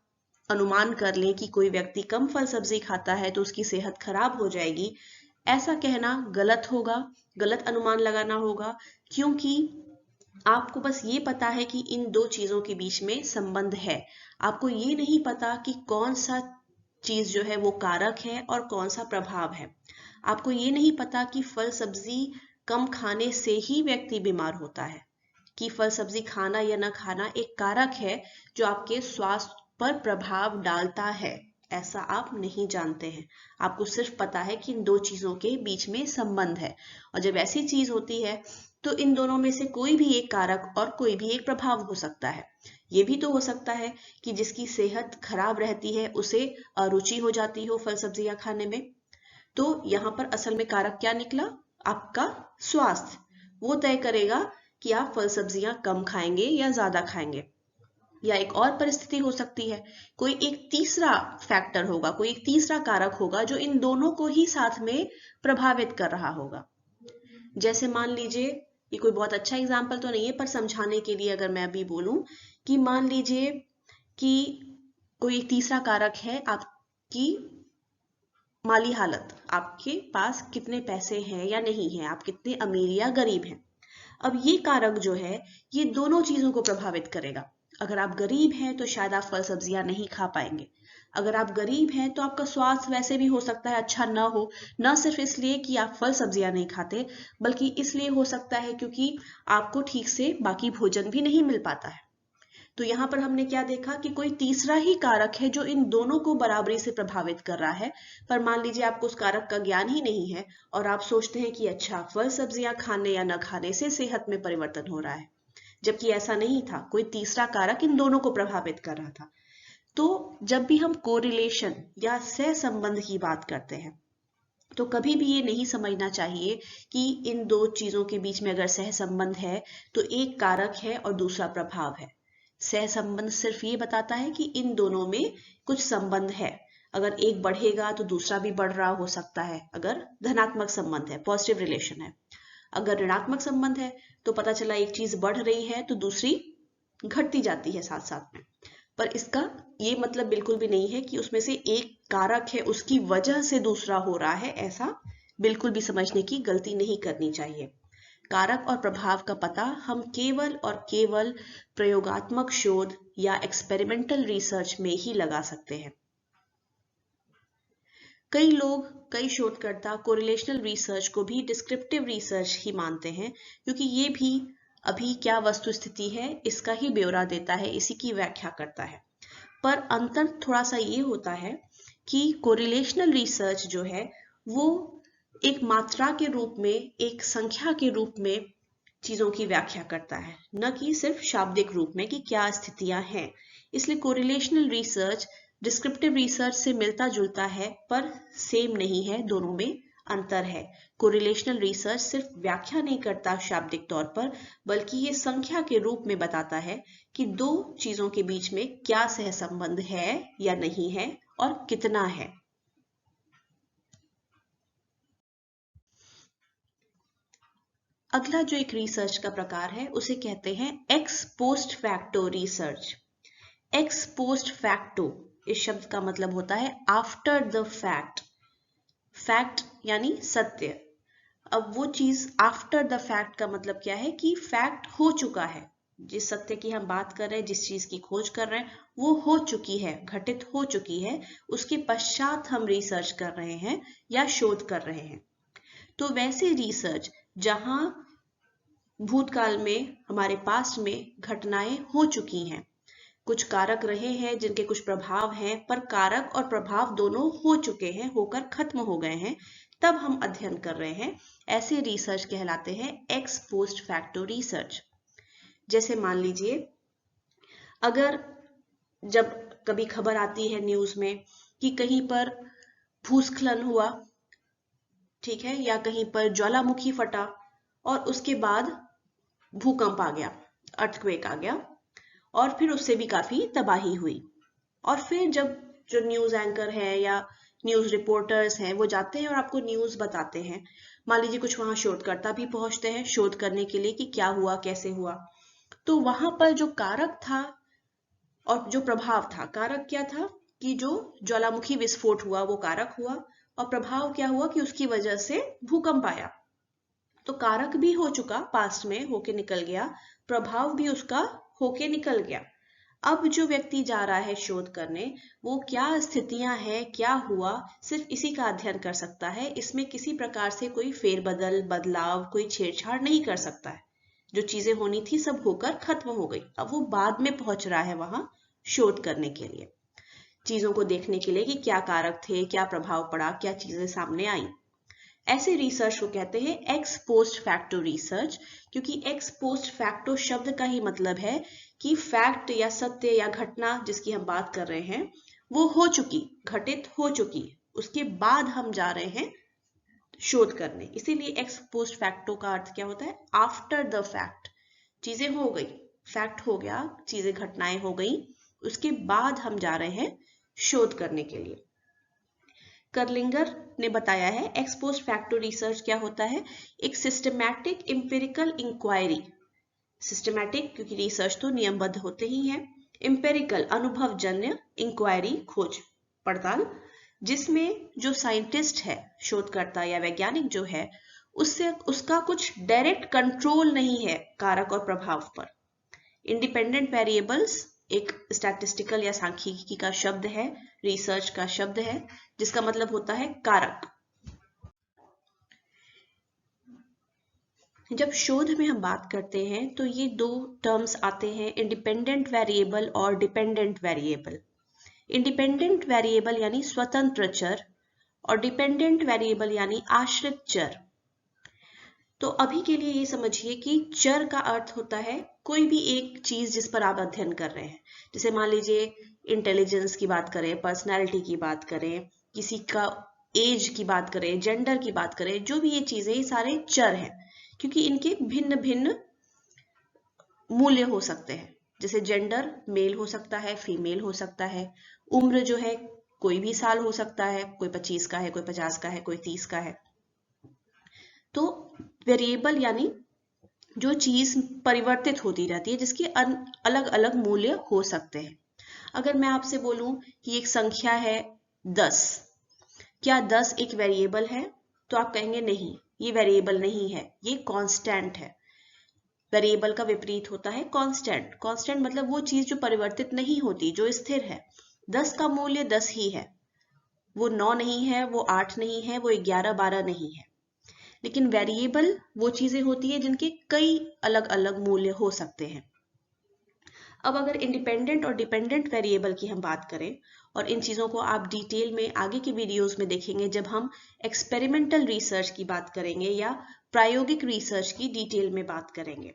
अनुमान कर लें कि कोई व्यक्ति कम फल सब्जी खाता है तो उसकी सेहत खराब हो जाएगी, ऐसा कहना गलत होगा, गलत अनुमान लगाना होगा, क्योंकि आपको बस ये पता है कि इन दो चीजों के बीच में संबंध है। आपको ये नहीं पता कि कौन सा चीज जो है वो कारक है और कौन सा प्रभाव है। आपको ये नहीं पता कि फल सब्जी कम खाने से ही व्यक्ति बीमार होता है, कि फल सब्जी खाना या ना खाना एक कारक है जो आपके स्वास्थ्य पर प्रभाव डालता है, ऐसा आप नहीं जानते हैं। आपको सिर्फ पता है कि इन दो चीजों के बीच में संबंध है, और जब ऐसी चीज होती है तो इन दोनों में से कोई भी एक कारक और कोई भी एक प्रभाव हो सकता है। ये भी तो हो सकता है कि जिसकी सेहत खराब रहती है उसे अरुचि हो जाती हो फल सब्जियां खाने में। तो यहाँ पर असल में कारक क्या निकला? आपका स्वास्थ्य। वो तय करेगा कि आप फल सब्जियां कम खाएंगे या ज्यादा खाएंगे। या एक और परिस्थिति हो सकती है, कोई एक तीसरा फैक्टर होगा, कोई एक तीसरा कारक होगा जो इन दोनों को ही साथ में प्रभावित कर रहा होगा। जैसे मान लीजिए, ये कोई बहुत अच्छा एग्जाम्पल तो नहीं है, पर समझाने के लिए अगर मैं अभी बोलूं कि मान लीजिए कि कोई एक तीसरा कारक है आपकी माली हालत, आपके पास कितने पैसे हैं या नहीं है, आप कितने अमीर या गरीब हैं। अब ये कारक जो है ये दोनों चीजों को प्रभावित करेगा। अगर आप गरीब हैं तो शायद आप फल सब्जियां नहीं खा पाएंगे। अगर आप गरीब हैं तो आपका स्वास्थ्य वैसे भी हो सकता है अच्छा ना हो, न सिर्फ इसलिए कि आप फल सब्जियां नहीं खाते, बल्कि इसलिए हो सकता है क्योंकि आपको ठीक से बाकी भोजन भी नहीं मिल पाता है। तो यहाँ पर हमने क्या देखा कि कोई तीसरा ही कारक है जो इन दोनों को बराबरी से प्रभावित कर रहा है। पर मान लीजिए आपको उस कारक का ज्ञान ही नहीं है और आप सोचते हैं कि अच्छा, फल सब्जियां खाने या न खाने से सेहत में परिवर्तन हो रहा है, जबकि ऐसा नहीं था। कोई तीसरा कारक इन दोनों को प्रभावित कर रहा था। तो जब भी हम कोरिलेशन या सहसंबंध की बात करते हैं तो कभी भी ये नहीं समझना चाहिए कि इन दो चीजों के बीच में अगर सहसंबंध है तो एक कारक है और दूसरा प्रभाव है। सहसंबंध सिर्फ ये बताता है कि इन दोनों में कुछ संबंध है। अगर एक बढ़ेगा तो दूसरा भी बढ़ रहा हो सकता है, अगर धनात्मक संबंध है, पॉजिटिव रिलेशन है। अगर ऋणात्मक संबंध है तो पता चला एक चीज बढ़ रही है तो दूसरी घटती जाती है साथ साथ में। पर इसका ये मतलब बिल्कुल भी नहीं है कि उसमें से एक कारक है उसकी वजह से दूसरा हो रहा है। ऐसा बिल्कुल भी समझने की गलती नहीं करनी चाहिए। कारक और प्रभाव का पता हम केवल और केवल प्रयोगात्मक शोध या एक्सपेरिमेंटल रिसर्च में ही लगा सकते हैं। कई लोग, कई शोधकर्ता कोरिलेशनल रिसर्च को भी डिस्क्रिप्टिव रिसर्च ही मानते हैं, क्योंकि ये भी अभी क्या वस्तु स्थिति है इसका ही ब्यौरा देता है, इसी की व्याख्या करता है। पर अंतर थोड़ा सा ये होता है कि कोरिलेशनल रिसर्च जो है वो एक मात्रा के रूप में, एक संख्या के रूप में चीजों की व्याख्या करता है, न कि सिर्फ शाब्दिक रूप में कि क्या स्थितियां हैं। इसलिए कोरिलेशनल रिसर्च डिस्क्रिप्टिव रिसर्च से मिलता जुलता है पर सेम नहीं है, दोनों में अंतर है। कोरिलेशनल रिसर्च सिर्फ व्याख्या नहीं करता शाब्दिक तौर पर, बल्कि ये संख्या के रूप में बताता है कि दो चीजों के बीच में क्या सहसंबंध है या नहीं है और कितना है। अगला जो एक रिसर्च का प्रकार है उसे कहते हैं x post facto research. X post facto इस शब्द का मतलब होता है आफ्टर द फैक्ट। फैक्ट यानी सत्य। अब वो चीज आफ्टर द फैक्ट का मतलब क्या है कि फैक्ट हो चुका है। जिस सत्य की हम बात कर रहे हैं, जिस चीज की खोज कर रहे हैं, वो हो चुकी है, घटित हो चुकी है, उसके पश्चात हम रिसर्च कर रहे हैं या शोध कर रहे हैं। तो वैसे रिसर्च जहां भूतकाल में, हमारे पास्ट में घटनाएं हो चुकी हैं, कुछ कारक रहे हैं जिनके कुछ प्रभाव हैं, पर कारक और प्रभाव दोनों हो चुके हैं, होकर खत्म हो गए हैं, तब हम अध्ययन कर रहे हैं, ऐसे रिसर्च कहलाते हैं एक्स पोस्ट फैक्टो रिसर्च। जैसे मान लीजिए, अगर जब कभी खबर आती है न्यूज में कि कहीं पर भूस्खलन हुआ, ठीक है, या कहीं पर ज्वालामुखी फटा और उसके बाद भूकंप आ गया, अर्थक्वेक आ गया, और फिर उससे भी काफी तबाही हुई। और फिर जब जो न्यूज एंकर है या न्यूज रिपोर्टर्स हैं वो जाते हैं और आपको न्यूज बताते हैं, मान लीजिए कुछ वहां शोधकर्ता भी पहुंचते हैं शोध करने के लिए कि क्या हुआ, कैसे हुआ, तो वहां पर जो कारक था और जो प्रभाव था, कारक क्या था कि जो ज्वालामुखी विस्फोट हुआ वो कारक हुआ, और प्रभाव क्या हुआ कि उसकी वजह से भूकंप आया। तो कारक भी हो चुका, पास्ट में होके निकल गया, प्रभाव भी उसका होके निकल गया। अब जो व्यक्ति जा रहा है शोध करने, वो क्या स्थितियां हैं, क्या हुआ, सिर्फ इसी का अध्ययन कर सकता है। इसमें किसी प्रकार से कोई फेरबदल, बदलाव, कोई छेड़छाड़ नहीं कर सकता है। जो चीजें होनी थी सब होकर खत्म हो गई। अब वो बाद में पहुंच रहा है वहां शोध करने के लिए, चीजों को देखने के लिए कि क्या कारक थे, क्या प्रभाव पड़ा, क्या चीजें सामने आई। ऐसे रिसर्च को कहते हैं एक्स पोस्ट फैक्टो रिसर्च, क्योंकि एक्स पोस्ट फैक्टो शब्द का ही मतलब है कि फैक्ट या सत्य या घटना जिसकी हम बात कर रहे हैं वो हो चुकी, घटित हो चुकी, उसके बाद हम जा रहे हैं शोध करने। इसीलिए एक्स पोस्ट फैक्टो का अर्थ क्या होता है? After the fact. चीजें हो गई, फैक्ट हो गया, चीजें, घटनाएं हो गई, उसके बाद हम जा रहे हैं शोध करने के लिए। कर्लिंगर ने बताया है एक्स पोस्ट फैक्टो रिसर्च क्या होता है। एक सिस्टमैटिक इंपेरिकल इंक्वायरी, सिस्टमैटिक क्योंकि रिसर्च तो नियमबद्ध होते ही हैं, इंपेरिकल अनुभवजन्य, इंक्वायरी खोज पड़ताल, जिसमें जो साइंटिस्ट है, शोधकर्ता या वैज्ञानिक जो है, उससे उसका कुछ डायरेक्ट कंट्रोल नहीं है कारक और प्रभाव पर। इंडिपेंडेंट वेरिएबल्स एक स्टैटिस्टिकल या सांख्यिकी का शब्द है, रिसर्च का शब्द है, जिसका मतलब होता है कारक। जब शोध में हम बात करते हैं तो ये दो टर्म्स आते हैं, इंडिपेंडेंट वेरिएबल और डिपेंडेंट वेरिएबल। इंडिपेंडेंट वेरिएबल यानी स्वतंत्र चर और डिपेंडेंट वेरिएबल यानी आश्रित चर। तो अभी के लिए ये समझिए कि चर का अर्थ होता है कोई भी एक चीज जिस पर आप अध्ययन कर रहे हैं। जैसे मान लीजिए इंटेलिजेंस की बात करें, पर्सनैलिटी की बात करें, किसी का एज की बात करें, जेंडर की बात करें, जो भी ये चीजें, ये सारे चर हैं क्योंकि इनके भिन्न भिन्न मूल्य हो सकते हैं। जैसे जेंडर मेल हो सकता है, फीमेल हो सकता है। उम्र जो है कोई भी साल हो सकता है, कोई 25 का है, कोई 50 का है, कोई 30 का है। तो वेरिएबल यानी जो चीज परिवर्तित होती रहती है, जिसके अलग अलग मूल्य हो सकते हैं। अगर मैं आपसे बोलूं कि एक संख्या है 10, क्या 10 एक वेरिएबल है? तो आप कहेंगे नहीं, ये वेरिएबल नहीं है, ये कांस्टेंट है। वेरिएबल का विपरीत होता है कांस्टेंट। कांस्टेंट मतलब वो चीज जो परिवर्तित नहीं होती, जो स्थिर है। 10 का मूल्य 10 ही है, वो 9 नहीं है, वो 8 नहीं है, वो 11 12 नहीं है। लेकिन वेरिएबल वो चीजें होती है जिनके कई अलग अलग मूल्य हो सकते हैं। अब अगर इंडिपेंडेंट और डिपेंडेंट वेरिएबल की हम बात करें, और इन चीजों को आप डिटेल में आगे की वीडियोस में देखेंगे जब हम एक्सपेरिमेंटल रिसर्च की बात करेंगे या प्रायोगिक रिसर्च की डिटेल में बात करेंगे,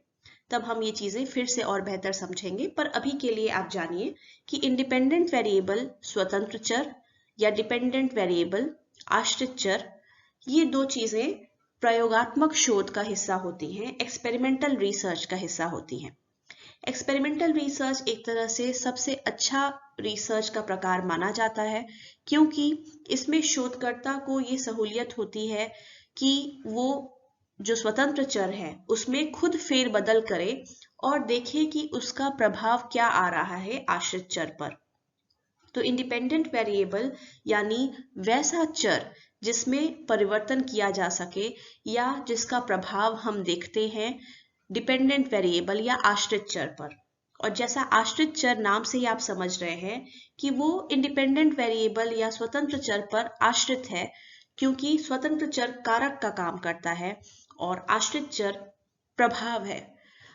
तब हम ये चीजें फिर से और बेहतर समझेंगे। पर अभी के लिए आप जानिए कि इंडिपेंडेंट वेरिएबल स्वतंत्र चर या डिपेंडेंट वेरिएबल आश्रित चर, ये दो चीजें प्रयोगात्मक शोध का हिस्सा होती हैं, एक्सपेरिमेंटल रिसर्च का हिस्सा होती हैं। एक्सपेरिमेंटल रिसर्च एक तरह से सबसे अच्छा रिसर्च का प्रकार माना जाता है क्योंकि इसमें शोधकर्ता को ये सहूलियत होती है कि वो जो स्वतंत्र चर है उसमें खुद फेरबदल करे और देखे कि उसका प्रभाव क्या आ रहा है आश्रित चर पर। तो इंडिपेंडेंट वेरिएबल यानी वैसा चर जिसमें परिवर्तन किया जा सके या जिसका प्रभाव हम देखते हैं डिपेंडेंट वेरिएबल या आश्रित चर पर। और जैसा आश्रित चर नाम से ही आप समझ रहे हैं कि वो इंडिपेंडेंट वेरिएबल या स्वतंत्र चर पर आश्रित है, क्योंकि स्वतंत्र चर कारक का काम करता है और आश्रित चर प्रभाव है।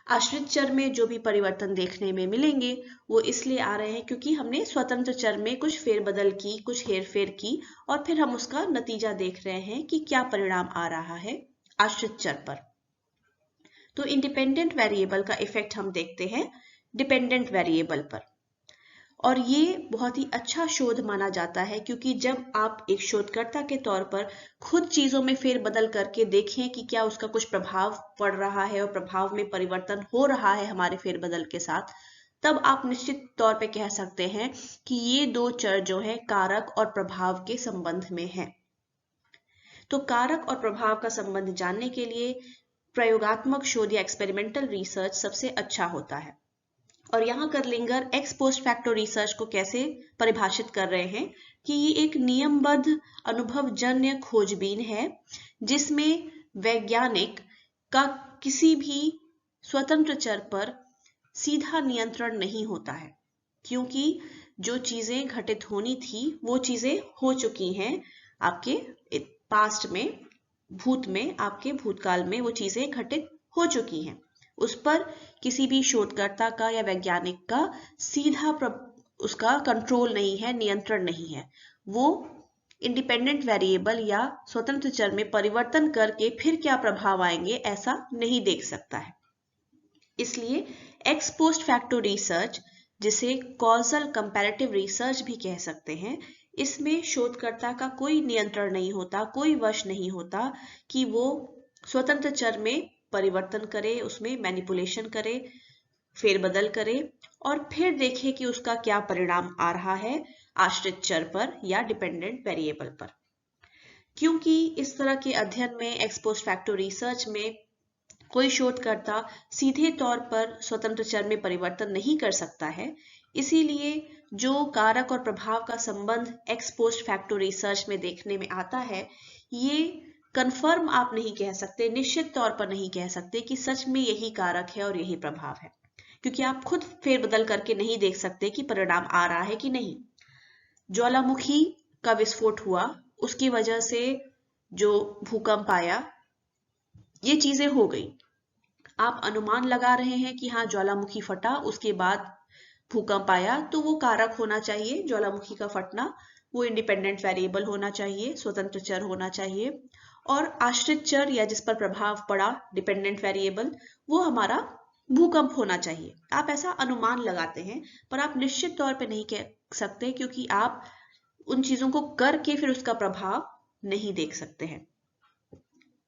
आश्रित चर में जो भी परिवर्तन देखने में मिलेंगे वो इसलिए आ रहे हैं क्योंकि हमने स्वतंत्र चर में कुछ फेरबदल की, कुछ हेरफेर की, और फिर हम उसका नतीजा देख रहे हैं कि क्या परिणाम आ रहा है आश्रित चर पर। तो इंडिपेंडेंट वेरिएबल का इफेक्ट हम देखते हैं डिपेंडेंट वेरिएबल पर, और ये बहुत ही अच्छा शोध माना जाता है क्योंकि जब आप एक शोधकर्ता के तौर पर खुद चीजों में फेरबदल करके देखें कि क्या उसका कुछ प्रभाव पड़ रहा है और प्रभाव में परिवर्तन हो रहा है हमारे फेरबदल के साथ, तब आप निश्चित तौर पे कह सकते हैं कि ये दो चर जो है कारक और प्रभाव के संबंध में हैं। तो कारक और प्रभाव का संबंध जानने के लिए प्रयोगात्मक शोध या एक्सपेरिमेंटल रिसर्च सबसे अच्छा होता है। और यहाँ करलिंगर एक्स पोस्ट फैक्टो रिसर्च को कैसे परिभाषित कर रहे हैं कि ये एक नियमबद्ध अनुभवजन्य खोजबीन है जिसमें वैज्ञानिक का किसी भी स्वतंत्र चर पर सीधा नियंत्रण नहीं होता है, क्योंकि जो चीजें घटित होनी थी वो चीजें हो चुकी हैं आपके पास्ट में, भूत में, आपके भूतकाल में वो चीजें घटित हो चुकी हैं। उस पर किसी भी शोधकर्ता का या वैज्ञानिक का सीधा उसका कंट्रोल नहीं है, नियंत्रण नहीं है। वो इंडिपेंडेंट वेरिएबल या स्वतंत्र चर में परिवर्तन करके फिर क्या प्रभाव आएंगे ऐसा नहीं देख सकता है। इसलिए एक्स पोस्ट फैक्टो रिसर्च, जिसे कॉजल कंपैरेटिव रिसर्च भी कह सकते हैं, इसमें शोधकर्ता का कोई नियंत्रण नहीं होता, कोई वश नहीं होता कि वो स्वतंत्र चर में परिवर्तन करे, उसमें मैनिपुलेशन करे, फेरबदल करे और फिर देखे कि उसका क्या परिणाम आ रहा है आश्रित चर पर या डिपेंडेंट वेरिएबल पर। क्योंकि इस तरह के अध्ययन में, एक्स पोस्ट फैक्टो रिसर्च में, कोई शोधकर्ता सीधे तौर पर स्वतंत्र चर में परिवर्तन नहीं कर सकता है, इसीलिए जो कारक और प्रभाव का संबंध एक्स पोस्ट फैक्टो रिसर्च में देखने में आता है, ये कंफर्म आप नहीं कह सकते, निश्चित तौर पर नहीं कह सकते कि सच में यही कारक है और यही प्रभाव है, क्योंकि आप खुद फेरबदल करके नहीं देख सकते कि परिणाम आ रहा है कि नहीं। ज्वालामुखी का विस्फोट हुआ, उसकी वजह से जो भूकंप आया, ये चीजें हो गई, आप अनुमान लगा रहे हैं कि हाँ ज्वालामुखी फटा, उसके बाद भूकंप आया, तो वो कारक होना चाहिए ज्वालामुखी का फटना, वो इंडिपेंडेंट वेरिएबल होना चाहिए, स्वतंत्र चर होना चाहिए। और आश्रित चर या जिस पर प्रभाव पड़ा डिपेंडेंट वेरिएबल, वो हमारा भूकंप होना चाहिए। आप ऐसा अनुमान लगाते हैं, पर आप निश्चित तौर पे नहीं कह सकते, क्योंकि आप उन चीजों को करके फिर उसका प्रभाव नहीं देख सकते हैं।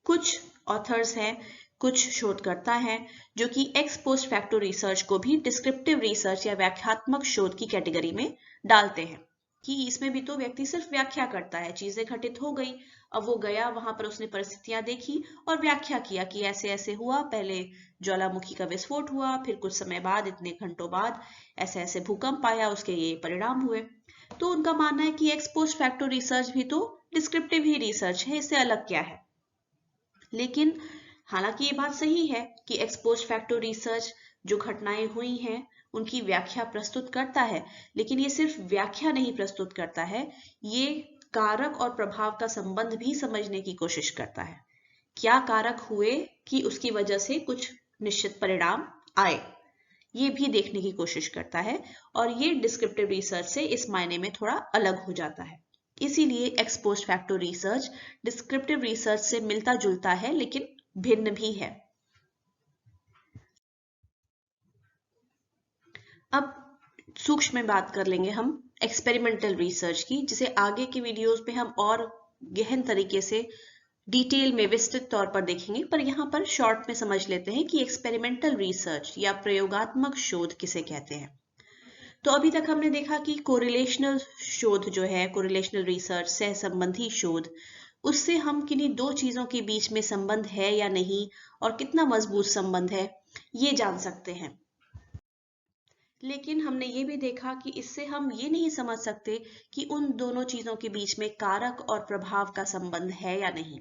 कुछ ऑथर्स हैं, कुछ शोधकर्ता हैं जो कि एक्स पोस्ट फैक्टो रिसर्च को भी डिस्क्रिप्टिव रिसर्च या व्याख्यात्मक शोध की कैटेगरी में डालते हैं, कि इसमें भी तो व्यक्ति सिर्फ व्याख्या करता है, चीजें घटित हो गई, अब वो गया वहां पर, उसने परिस्थितियां देखी और व्याख्या किया कि ऐसे ऐसे हुआ, पहले ज्वालामुखी का विस्फोट हुआ, फिर कुछ समय बाद, इतने घंटों बाद ऐसे ऐसे भूकंप आया, उसके ये परिणाम हुए। तो उनका मानना है कि एक्स पोस्ट फैक्टो रिसर्च भी तो डिस्क्रिप्टिव ही रिसर्च है, इससे अलग क्या है। लेकिन हालांकि ये बात सही है कि एक्स पोस्ट फैक्टो रिसर्च जो घटनाएं हुई हैं उनकी व्याख्या प्रस्तुत करता है, लेकिन ये सिर्फ व्याख्या नहीं प्रस्तुत करता है, ये कारक और प्रभाव का संबंध भी समझने की कोशिश करता है। क्या कारक हुए कि उसकी वजह से कुछ निश्चित परिणाम आए, ये भी देखने की कोशिश करता है। और ये डिस्क्रिप्टिव रिसर्च से इस मायने में थोड़ा अलग हो जाता है। इसीलिए x post facto research descriptive research से मिलता जुलता है, लेकिन भिन्न भी है। अब सूक्ष्म में बात कर लेंगे हम एक्सपेरिमेंटल रिसर्च की, जिसे आगे के वीडियोस में हम और गहन तरीके से डिटेल में विस्तृत तौर पर देखेंगे, पर यहाँ पर शॉर्ट में समझ लेते हैं कि एक्सपेरिमेंटल रिसर्च या प्रयोगात्मक शोध किसे कहते हैं। तो अभी तक हमने देखा कि कोरिलेशनल शोध जो है, कोरिलेशनल रिसर्च, सहसंबंधी शोध, उससे हम किन्हीं दो चीजों के बीच में संबंध है या नहीं और कितना मजबूत संबंध है ये जान सकते हैं। लेकिन हमने ये भी देखा कि इससे हम ये नहीं समझ सकते कि उन दोनों चीजों के बीच में कारक और प्रभाव का संबंध है या नहीं।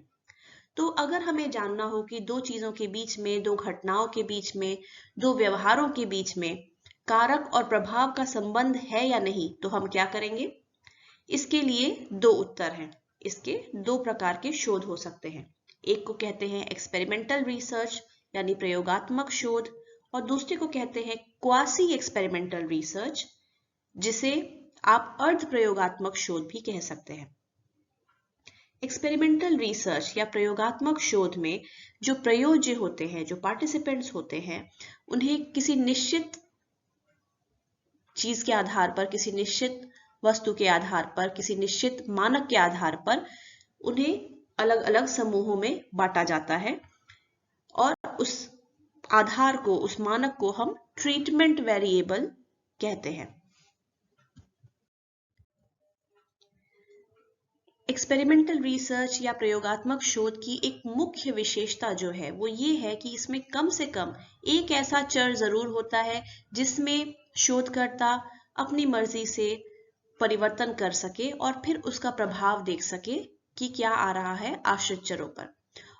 तो अगर हमें जानना हो कि दो चीजों के बीच में, दो घटनाओं के बीच में, दो व्यवहारों के बीच में कारक और प्रभाव का संबंध है या नहीं, तो हम क्या करेंगे? इसके लिए दो उत्तर हैं। इसके दो प्रकार के शोध हो सकते हैं। एक को कहते हैं एक्सपेरिमेंटल रिसर्च यानी प्रयोगात्मक शोध, और दूसरे को कहते हैं क्वासी एक्सपेरिमेंटल रिसर्च, जिसे आप अर्ध प्रयोगात्मक शोध भी कह सकते हैं। एक्सपेरिमेंटल रिसर्च या प्रयोगात्मक शोध में जो प्रयोज्य होते हैं, जो पार्टिसिपेंट्स होते हैं, उन्हें किसी निश्चित चीज के आधार पर, किसी निश्चित वस्तु के आधार पर, किसी निश्चित मानक के आधार पर उन्हें अलग अलग समूहों में बांटा जाता है, और उस आधार को, उस मानक को हम ट्रीटमेंट वेरिएबल कहते हैं। एक्सपेरिमेंटल रिसर्च या प्रयोगात्मक शोध की एक मुख्य विशेषता जो है वो ये है कि इसमें कम से कम एक ऐसा चर जरूर होता है जिसमें शोधकर्ता अपनी मर्जी से परिवर्तन कर सके और फिर उसका प्रभाव देख सके कि क्या आ रहा है आश्रित चरों पर।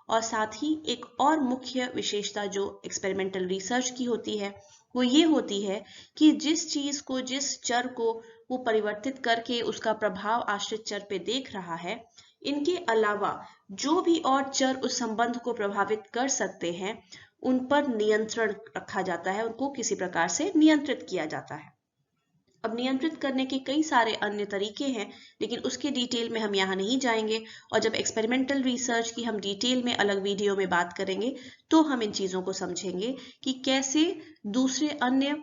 और साथ ही एक और मुख्य विशेषता जो एक्सपेरिमेंटल रिसर्च की होती है वो ये होती है कि जिस चीज को, जिस चर को वो परिवर्तित करके उसका प्रभाव आश्रित चर पे देख रहा है, इनके अलावा जो भी और चर उस संबंध को प्रभावित कर सकते हैं उन पर नियंत्रण रखा जाता है, उनको किसी प्रकार से नियंत्रित किया जाता है। अब नियंत्रित करने के कई सारे अन्य तरीके हैं, लेकिन उसके डिटेल में हम यहाँ नहीं जाएंगे, और जब एक्सपेरिमेंटल रिसर्च की हम डिटेल में अलग वीडियो में बात करेंगे तो हम इन चीजों को समझेंगे कि कैसे दूसरे अन्य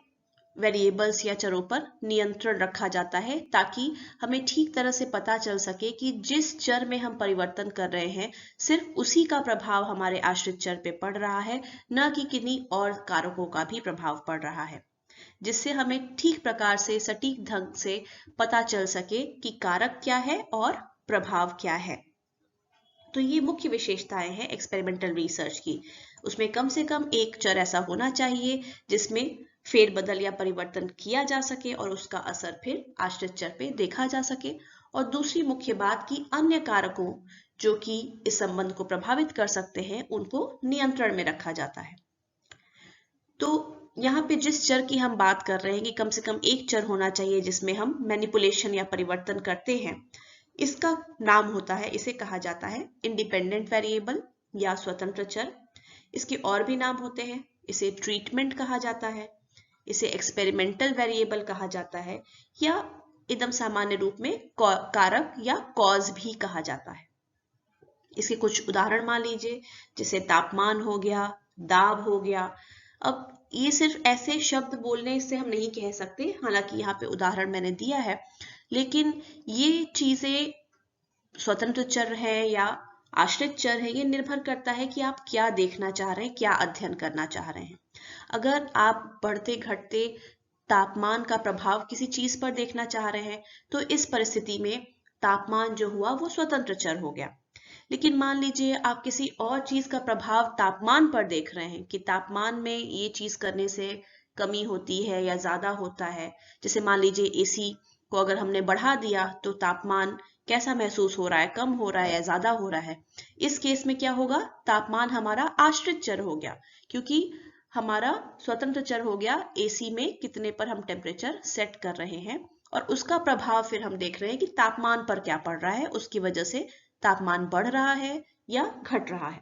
वेरिएबल्स या चरों पर नियंत्रण रखा जाता है, ताकि हमें ठीक तरह से पता चल सके कि जिस चर में हम परिवर्तन कर रहे हैं सिर्फ उसी का प्रभाव हमारे आश्रित चर पे पड़ रहा है, न कि किन्हीं और कारकों का भी प्रभाव पड़ रहा है, जिससे हमें ठीक प्रकार से, सटीक ढंग से पता चल सके कि कारक क्या है और प्रभाव क्या है। तो ये मुख्य विशेषताएं हैं एक्सपेरिमेंटल रिसर्च की। उसमें कम से कम एक चर ऐसा होना चाहिए जिसमें फेरबदल या परिवर्तन किया जा सके और उसका असर फिर आश्रित चर पे देखा जा सके। और दूसरी मुख्य बात कि अन्य कारकों जो कि इस संबंध को प्रभावित कर सकते हैं उनको नियंत्रण में रखा जाता है। तो यहाँ पे जिस चर की हम बात कर रहे हैं कि कम से कम एक चर होना चाहिए जिसमें हम मैनिपुलेशन या परिवर्तन करते हैं, इसका नाम होता है, इसे कहा जाता है इंडिपेंडेंट वेरिएबल या स्वतंत्र चर। इसके और भी नाम होते हैं, इसे ट्रीटमेंट कहा जाता है, इसे एक्सपेरिमेंटल वेरिएबल कहा जाता है, या एकदम सामान्य रूप में कारक या कॉज भी कहा जाता है। इसके कुछ उदाहरण मान लीजिए, जैसे तापमान हो गया, दाब हो गया। अब ये सिर्फ ऐसे शब्द बोलने से हम नहीं कह सकते, हालांकि यहाँ पे उदाहरण मैंने दिया है, लेकिन ये चीजें स्वतंत्र चर है या आश्रित चर है, ये निर्भर करता है कि आप क्या देखना चाह रहे हैं, क्या अध्ययन करना चाह रहे हैं। अगर आप बढ़ते घटते तापमान का प्रभाव किसी चीज पर देखना चाह रहे हैं, तो इस परिस्थिति में तापमान जो हुआ वो स्वतंत्र चर हो गया। लेकिन मान लीजिए आप किसी और चीज का प्रभाव तापमान पर देख रहे हैं कि तापमान में ये चीज करने से कमी होती है या ज्यादा होता है। जैसे मान लीजिए एसी को अगर हमने बढ़ा दिया तो तापमान कैसा महसूस हो रहा है, कम हो रहा है या ज्यादा हो रहा है। इस केस में क्या होगा, तापमान हमारा आश्रित चर हो गया, क्योंकि हमारा स्वतंत्र चर हो गया एसी में कितने पर हम टेम्परेचर सेट कर रहे हैं, और उसका प्रभाव फिर हम देख रहे हैं कि तापमान पर क्या पड़ रहा है, उसकी वजह से तापमान बढ़ रहा है या घट रहा है।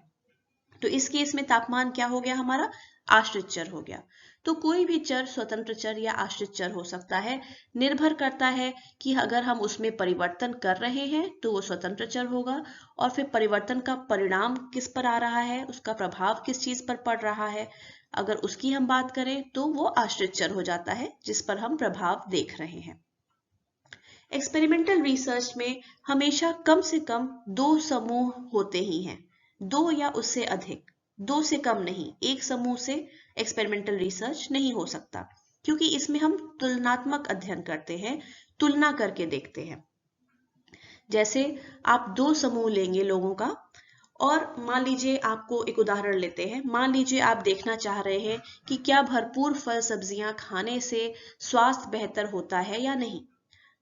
तो इस केस में तापमान क्या हो गया, हमारा आश्रित चर हो गया। तो कोई भी चर स्वतंत्र चर या आश्रित चर हो सकता है, निर्भर करता है कि अगर हम उसमें परिवर्तन कर रहे हैं तो वो स्वतंत्र चर होगा, और फिर परिवर्तन का परिणाम किस पर आ रहा है, उसका प्रभाव किस चीज पर पड़ रहा है, अगर उसकी हम बात करें तो वो आश्रित चर हो जाता है जिस पर हम प्रभाव देख रहे हैं। एक्सपेरिमेंटल रिसर्च में हमेशा कम से कम 2 समूह होते ही हैं, 2 या उससे अधिक, 2 से कम नहीं। एक समूह से एक्सपेरिमेंटल रिसर्च नहीं हो सकता, क्योंकि इसमें हम तुलनात्मक अध्ययन करते हैं, तुलना करके देखते हैं। जैसे आप 2 समूह लेंगे लोगों का, और मान लीजिए आपको एक उदाहरण लेते हैं, मान लीजिए आप देखना चाह रहे हैं कि क्या भरपूर फल सब्जियां खाने से स्वास्थ्य बेहतर होता है या नहीं।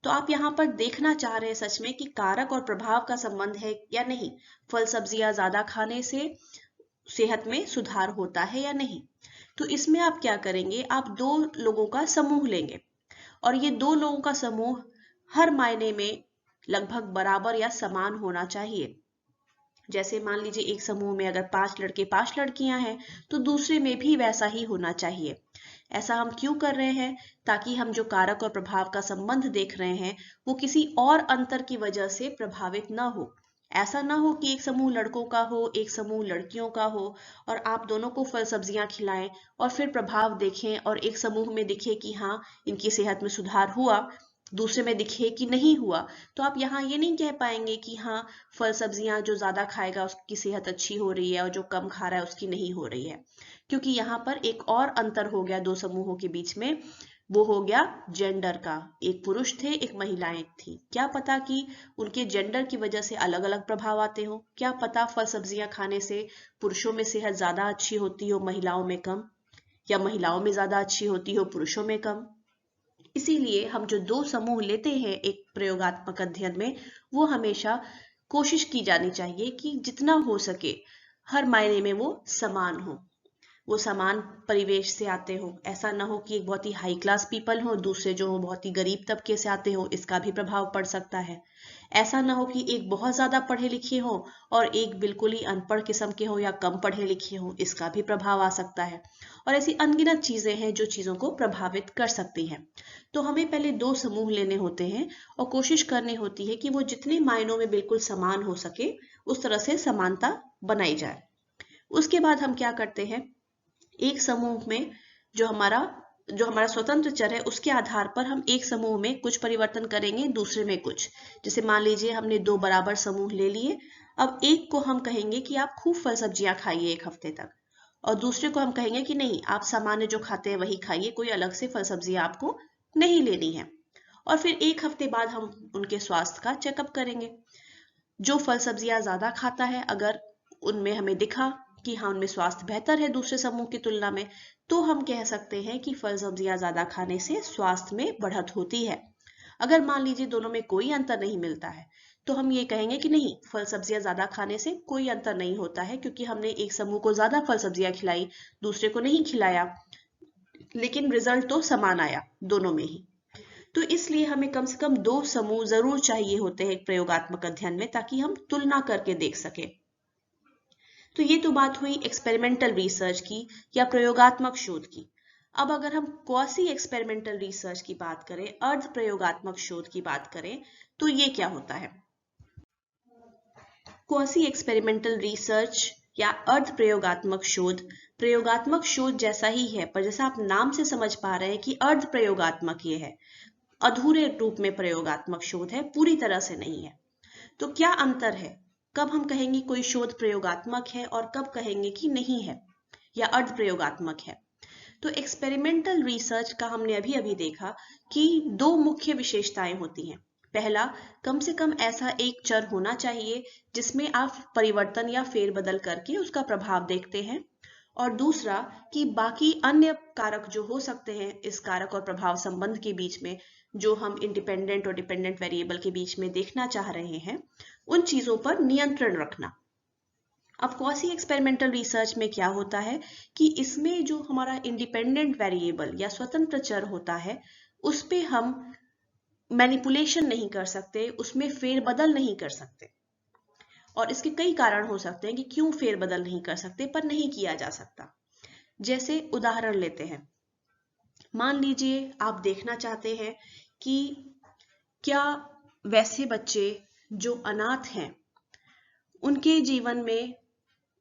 तो आप यहाँ पर देखना चाह रहे हैं सच में कि कारक और प्रभाव का संबंध है या नहीं, फल सब्जियां ज्यादा खाने से सेहत में सुधार होता है या नहीं। तो इसमें आप क्या करेंगे, आप 2 लोगों का समूह लेंगे, और ये 2 लोगों का समूह हर मायने में लगभग बराबर या समान होना चाहिए। जैसे मान लीजिए एक समूह में अगर 5 लड़के 5 लड़कियां हैं, तो दूसरे में भी वैसा ही होना चाहिए। ऐसा हम क्यों कर रहे हैं, ताकि हम जो कारक और प्रभाव का संबंध देख रहे हैं वो किसी और अंतर की वजह से प्रभावित ना हो। ऐसा ना हो कि एक समूह लड़कों का हो, एक समूह लड़कियों का हो, और आप दोनों को फल सब्जियां खिलाएं और फिर प्रभाव देखें, और एक समूह में दिखे कि हाँ इनकी सेहत में सुधार हुआ, दूसरे में दिखे कि नहीं हुआ। तो आप यहाँ ये नहीं कह पाएंगे कि हाँ फल सब्जियां जो ज्यादा खाएगा उसकी सेहत अच्छी हो रही है और जो कम खा रहा है उसकी नहीं हो रही है, क्योंकि यहाँ पर एक और अंतर हो गया 2 समूहों के बीच में, वो हो गया जेंडर का। एक पुरुष थे, एक महिलाएं थी, क्या पता कि उनके जेंडर की वजह से अलग अलग प्रभाव आते हो, क्या पता फल सब्जियां खाने से पुरुषों में सेहत ज्यादा अच्छी होती हो, महिलाओं में कम, या महिलाओं में ज्यादा अच्छी होती हो, पुरुषों में कम। इसीलिए हम जो 2 समूह लेते हैं एक प्रयोगात्मक अध्ययन में, वो हमेशा कोशिश की जानी चाहिए कि जितना हो सके हर मायने में वो समान हो, वो समान परिवेश से आते हो। ऐसा ना हो कि एक बहुत ही हाई क्लास पीपल हो, दूसरे जो हो बहुत ही गरीब तबके से आते हो, इसका भी प्रभाव पड़ सकता है। ऐसा ना हो कि एक बहुत ज्यादा पढ़े लिखे हो और एक बिल्कुल ही अनपढ़ किस्म के हो या कम पढ़े लिखे हो, इसका भी प्रभाव आ सकता है। और ऐसी अनगिनत चीजें हैं जो चीजों को प्रभावित कर सकती हैं। तो हमें पहले 2 समूह लेने होते हैं और कोशिश करनी होती है कि वो जितने मायनों में बिल्कुल समान हो सके उस तरह से समानता बनाई जाए। उसके बाद हम क्या करते हैं, एक समूह में जो हमारा स्वतंत्र चर है उसके आधार पर हम एक समूह में कुछ परिवर्तन करेंगे, दूसरे में कुछ। जैसे मान लीजिए हमने 2 बराबर समूह ले लिए, अब एक को हम कहेंगे कि आप खूब फल सब्जियां खाइए 1 हफ्ते तक, और दूसरे को हम कहेंगे कि नहीं आप सामान्य जो खाते हैं वही खाइए, कोई अलग से फल सब्जियां आपको नहीं लेनी है। और फिर 1 हफ्ते बाद हम उनके स्वास्थ्य का चेकअप करेंगे। जो फल सब्जियां ज्यादा खाता है, अगर उनमें हमें दिखा कि हाँ उनमें स्वास्थ्य बेहतर है दूसरे समूह की तुलना में, तो हम कह सकते हैं कि फल सब्जियां ज्यादा खाने से स्वास्थ्य में बढ़त होती है। अगर मान लीजिए दोनों में कोई अंतर नहीं मिलता है, तो हम ये कहेंगे कि नहीं फल सब्जियां ज्यादा खाने से कोई अंतर नहीं होता है, क्योंकि हमने एक समूह को ज्यादा फल सब्जियां खिलाई, दूसरे को नहीं खिलाया, लेकिन रिजल्ट तो समान आया दोनों में ही। तो इसलिए हमें कम से कम 2 समूह जरूर चाहिए होते हैं एक प्रयोगात्मक अध्ययन में, ताकि हम तुलना करके देख सकें। तो ये तो बात हुई एक्सपेरिमेंटल रिसर्च की या प्रयोगात्मक शोध की। अब अगर हम क्वासी एक्सपेरिमेंटल रिसर्च की बात करें, अर्ध प्रयोगात्मक शोध की बात करें, तो ये क्या होता है? क्वासी एक्सपेरिमेंटल रिसर्च या अर्ध प्रयोगात्मक शोध जैसा ही है, पर जैसा आप नाम से समझ पा रहे हैं कि अर्ध प्रयोगात्मक ये है, अधूरे रूप में प्रयोगात्मक शोध है, पूरी तरह से नहीं है। तो क्या अंतर है? कब हम कहेंगे कोई शोध प्रयोगात्मक है और कब कहेंगे कि नहीं है या अर्ध प्रयोगात्मक है? तो एक्सपेरिमेंटल रिसर्च का हमने अभी अभी देखा कि दो मुख्य विशेषताएं होती हैं। पहला, कम से कम ऐसा एक चर होना चाहिए जिसमें आप परिवर्तन या फेरबदल करके उसका प्रभाव देखते हैं, और दूसरा कि बाकी अन्य कारक जो हो सकते हैं इस कारक और प्रभाव संबंध के बीच में, जो हम इंडिपेंडेंट और डिपेंडेंट वेरिएबल के बीच में देखना चाह रहे हैं, उन चीजों पर नियंत्रण रखना। अब क्वासी एक्सपेरिमेंटल रिसर्च में क्या होता है कि इसमें जो हमारा इंडिपेंडेंट वेरिएबल या स्वतंत्र चर होता है उस पे हम मैनिपुलेशन नहीं कर सकते, उसमें फेरबदल नहीं कर सकते। और इसके कई कारण हो सकते हैं कि क्यों फेरबदल नहीं कर सकते, पर नहीं किया जा सकता। जैसे उदाहरण लेते हैं, मान लीजिए आप देखना चाहते हैं कि क्या वैसे बच्चे जो अनाथ हैं उनके जीवन में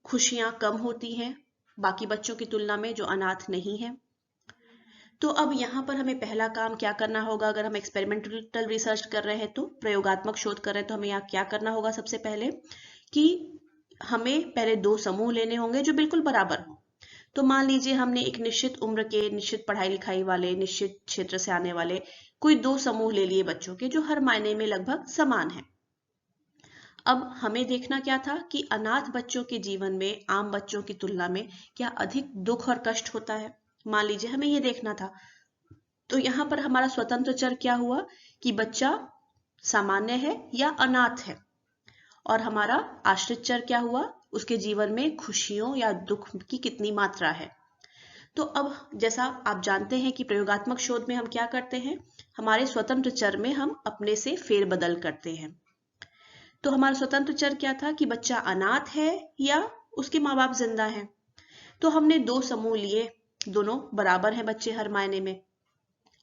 खुशियां कम होती हैं बाकी बच्चों की तुलना में जो अनाथ नहीं है। तो अब यहाँ पर हमें पहला काम क्या करना होगा? अगर हम एक्सपेरिमेंटल रिसर्च कर रहे हैं, तो प्रयोगात्मक शोध कर रहे हैं, तो हमें यहाँ क्या करना होगा? सबसे पहले कि हमें पहले दो समूह लेने होंगे जो बिल्कुल बराबर हों। तो मान लीजिए हमने एक निश्चित उम्र के, निश्चित पढ़ाई लिखाई वाले, निश्चित क्षेत्र से आने वाले कोई दो समूह ले लिए बच्चों के, जो हर मायने में लगभग समान है। अब हमें देखना क्या था कि अनाथ बच्चों के जीवन में आम बच्चों की तुलना में क्या अधिक दुख और कष्ट होता है। मान लीजिए हमें ये देखना था। तो यहाँ पर हमारा स्वतंत्र चर क्या हुआ कि बच्चा सामान्य है या अनाथ है, और हमारा आश्रित चर क्या हुआ? उसके जीवन में खुशियों या दुख की कितनी मात्रा है। तो अब जैसा आप जानते हैं कि प्रयोगात्मक शोध में हम क्या करते हैं, हमारे स्वतंत्र चर में हम अपने से फेरबदल करते हैं। तो हमारा स्वतंत्र चर क्या था कि बच्चा अनाथ है या उसके माँ बाप जिंदा हैं। तो हमने दो समूह लिए, दोनों बराबर हैं बच्चे हर मायने में।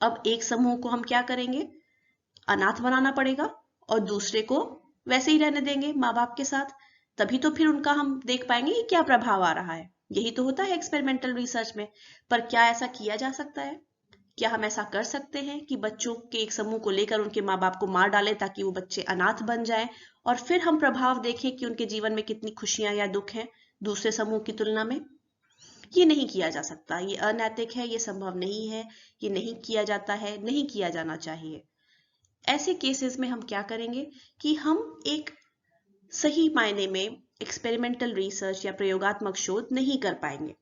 अब एक समूह को हम क्या करेंगे? अनाथ बनाना पड़ेगा, और दूसरे को वैसे ही रहने देंगे माँ बाप के साथ। तभी तो फिर उनका हम देख पाएंगे कि क्या प्रभाव आ रहा है। यही तो होता है एक्सपेरिमेंटल रिसर्च में। पर क्या ऐसा किया जा सकता है? क्या हम ऐसा कर सकते हैं कि बच्चों के एक समूह को लेकर उनके माँ बाप को मार डालें ताकि वो बच्चे अनाथ बन जाएं, और फिर हम प्रभाव देखें कि उनके जीवन में कितनी खुशियां या दुख हैं दूसरे समूह की तुलना में? ये नहीं किया जा सकता, ये अनैतिक है, ये संभव नहीं है, ये नहीं किया जाता है, नहीं किया जाना चाहिए। ऐसे केसेस में हम क्या करेंगे कि हम एक सही मायने में एक्सपेरिमेंटल रिसर्च या प्रयोगात्मक शोध नहीं कर पाएंगे।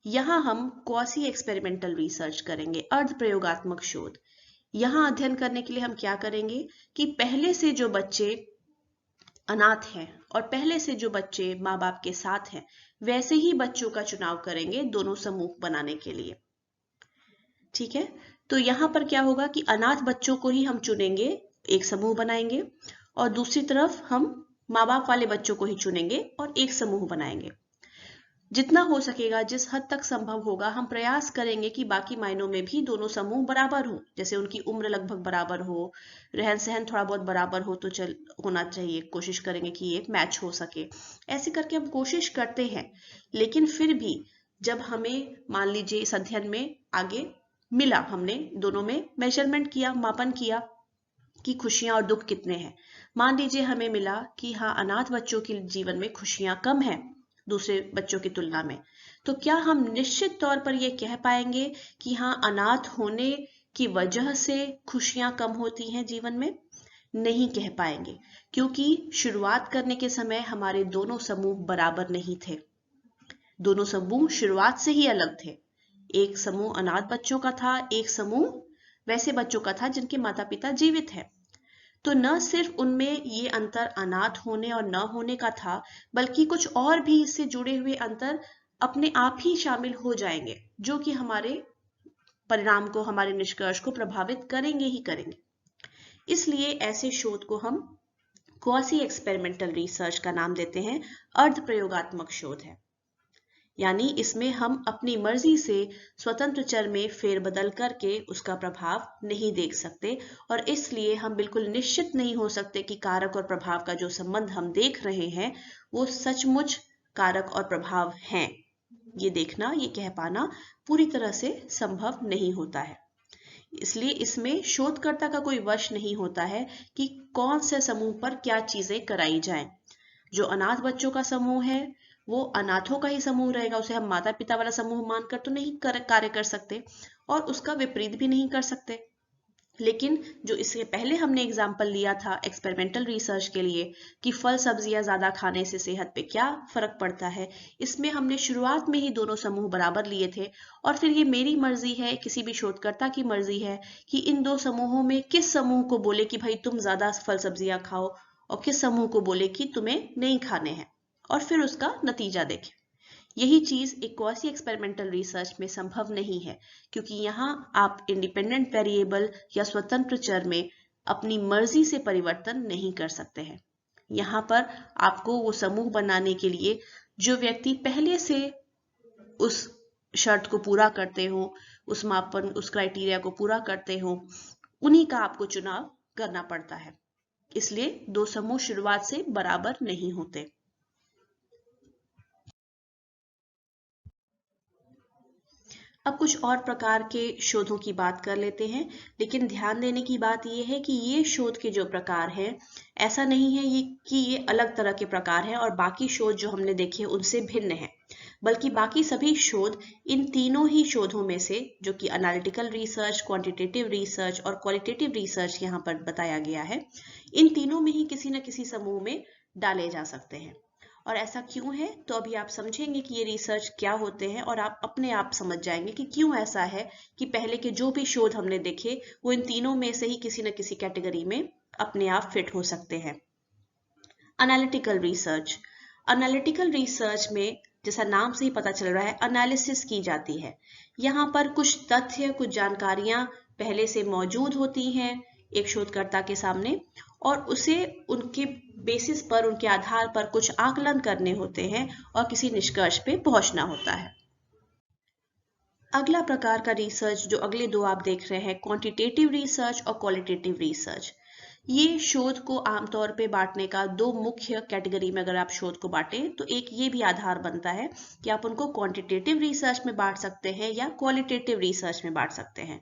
यहाँ हम क्वासी एक्सपेरिमेंटल रिसर्च करेंगे, अर्ध प्रयोगात्मक शोध। यहाँ अध्ययन करने के लिए हम क्या करेंगे कि पहले से जो बच्चे अनाथ हैं और पहले से जो बच्चे माँ बाप के साथ हैं, वैसे ही बच्चों का चुनाव करेंगे दोनों समूह बनाने के लिए। ठीक है, तो यहाँ पर क्या होगा कि अनाथ बच्चों को ही हम चुनेंगे, एक समूह बनाएंगे, और दूसरी तरफ हम माँ बाप वाले बच्चों को ही चुनेंगे और एक समूह बनाएंगे। जितना हो सकेगा, जिस हद तक संभव होगा, हम प्रयास करेंगे कि बाकी मायनों में भी दोनों समूह बराबर हो। जैसे उनकी उम्र लगभग बराबर हो, रहन सहन थोड़ा बहुत बराबर हो तो होना चाहिए। कोशिश करेंगे कि ये मैच हो सके। ऐसे करके हम कोशिश करते हैं। लेकिन फिर भी जब हमें मान लीजिए इस अध्ययन में आगे मिला, हमने दोनों में मेजरमेंट किया, मापन किया कि खुशियां और दुख कितने हैं। मान लीजिए हमें मिला कि हाँ, अनाथ बच्चों के जीवन में खुशियां कम हैं दूसरे बच्चों की तुलना में। तो क्या हम निश्चित तौर पर यह कह पाएंगे कि हाँ, अनाथ होने की वजह से खुशियां कम होती हैं जीवन में? नहीं कह पाएंगे, क्योंकि शुरुआत करने के समय हमारे दोनों समूह बराबर नहीं थे। दोनों समूह शुरुआत से ही अलग थे। एक समूह अनाथ बच्चों का था, एक समूह वैसे बच्चों का था जिनके माता पिता जीवित हैं। तो न सिर्फ उनमें ये अंतर अनाथ होने और न होने का था, बल्कि कुछ और भी इससे जुड़े हुए अंतर अपने आप ही शामिल हो जाएंगे, जो कि हमारे परिणाम को, हमारे निष्कर्ष को प्रभावित करेंगे ही करेंगे। इसलिए ऐसे शोध को हम क्वासी एक्सपेरिमेंटल रिसर्च का नाम देते हैं अर्ध प्रयोगात्मक शोध है। यानी इसमें हम अपनी मर्जी से स्वतंत्र चर में फेरबदल करके उसका प्रभाव नहीं देख सकते, और इसलिए हम बिल्कुल निश्चित नहीं हो सकते कि कारक और प्रभाव का जो संबंध हम देख रहे हैं वो सचमुच कारक और प्रभाव हैं। ये देखना, ये कह पाना पूरी तरह से संभव नहीं होता है। इसलिए इसमें शोधकर्ता का कोई वश नहीं होता है कि कौन से समूह पर क्या चीजें कराई जाएं। जो अनाथ बच्चों का समूह है वो अनाथों का ही समूह रहेगा, उसे हम माता पिता वाला समूह मानकर तो नहीं कार्य कर सकते, और उसका विपरीत भी नहीं कर सकते। लेकिन जो इससे पहले हमने एग्जाम्पल लिया था एक्सपेरिमेंटल रिसर्च के लिए कि फल सब्जियां ज्यादा खाने से सेहत पे क्या फर्क पड़ता है, इसमें हमने शुरुआत में ही दोनों समूह बराबर लिए थे, और फिर ये मेरी मर्जी है, किसी भी शोधकर्ता की मर्जी है कि इन दो समूहों में किस समूह को बोले कि भाई तुम ज्यादा फल सब्जियां खाओ, और किस समूह को बोले कि तुम्हें नहीं खाने हैं, और फिर उसका नतीजा देखें। यही चीज एक क्वासी एक्सपेरिमेंटल रिसर्च में संभव नहीं है, क्योंकि यहाँ आप इंडिपेंडेंट वेरिएबल या स्वतंत्र चर में अपनी मर्जी से परिवर्तन नहीं कर सकते हैं। यहाँ पर आपको वो समूह बनाने के लिए जो व्यक्ति पहले से उस शर्त को पूरा करते हो, उस मापन, उस क्राइटेरिया को पूरा करते हो, उन्हीं का आपको चुनाव करना पड़ता है। इसलिए दो समूह शुरुआत से बराबर नहीं होते। अब कुछ और प्रकार के शोधों की बात कर लेते हैं, लेकिन ध्यान देने की बात यह है कि ये शोध के जो प्रकार हैं, ऐसा नहीं है कि ये अलग तरह के प्रकार हैं और बाकी शोध जो हमने देखे उनसे भिन्न हैं, बल्कि बाकी सभी शोध इन तीनों ही शोधों में से, जो कि एनालिटिकल रिसर्च, क्वांटिटेटिव रिसर्च और क्वालिटेटिव रिसर्च यहाँ पर बताया गया है, इन तीनों में ही किसी न किसी समूह में डाले जा सकते हैं। और ऐसा क्यों है, तो अभी आप समझेंगे कि ये रिसर्च क्या होते हैं और आप अपने आप समझ जाएंगे कि क्यों ऐसा है कि पहले के जो भी शोध हमने देखे वो इन तीनों में से ही किसी न किसी कैटेगरी में अपने आप फिट हो सकते हैं। एनालिटिकल रिसर्च, एनालिटिकल रिसर्च में जैसा नाम से ही पता चल रहा है एनालिसिस की जाती है। यहाँ पर कुछ तथ्य, कुछ जानकारियां पहले से मौजूद होती हैं एक शोधकर्ता के सामने, और उसे उनके बेसिस पर, उनके आधार पर कुछ आकलन करने होते हैं और किसी निष्कर्ष पे पहुंचना होता है। अगला प्रकार का रिसर्च जो अगले दो आप देख रहे हैं, क्वांटिटेटिव रिसर्च और क्वालिटेटिव रिसर्च, ये शोध को आमतौर पे बांटने का दो मुख्य कैटेगरी में अगर आप शोध को बांटें तो एक ये भी आधार बनता है कि आप उनको क्वांटिटेटिव रिसर्च में बांट सकते हैं या क्वालिटेटिव रिसर्च में बांट सकते हैं।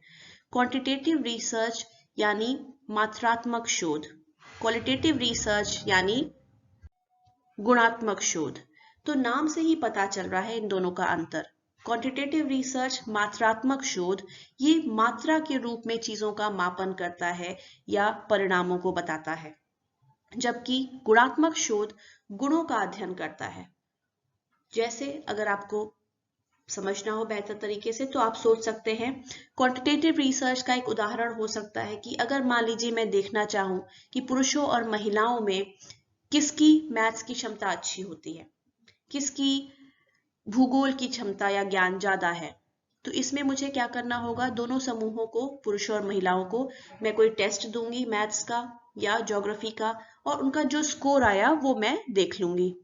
क्वांटिटेटिव रिसर्च यानी मात्रात्मक शोध, क्वालिटेटिव रिसर्च यानी गुणात्मक शोध। तो नाम से ही पता चल रहा है इन दोनों का अंतर। क्वांटिटेटिव रिसर्च मात्रात्मक शोध, ये मात्रा के रूप में चीजों का मापन करता है या परिणामों को बताता है, जबकि गुणात्मक शोध गुणों का अध्ययन करता है। जैसे अगर आपको समझना हो बेहतर तरीके से तो आप सोच सकते हैं, क्वांटिटेटिव रिसर्च का एक उदाहरण हो सकता है कि अगर मान लीजिए मैं देखना चाहूं कि पुरुषों और महिलाओं में किसकी मैथ्स की क्षमता अच्छी होती है, किसकी भूगोल की क्षमता या ज्ञान ज्यादा है, तो इसमें मुझे क्या करना होगा, दोनों समूहों को, पुरुषों और महिलाओं को, मैं कोई टेस्ट दूंगी मैथ्स का या ज्योग्राफी का, और उनका जो स्कोर आया वो मैं देख लूंगी।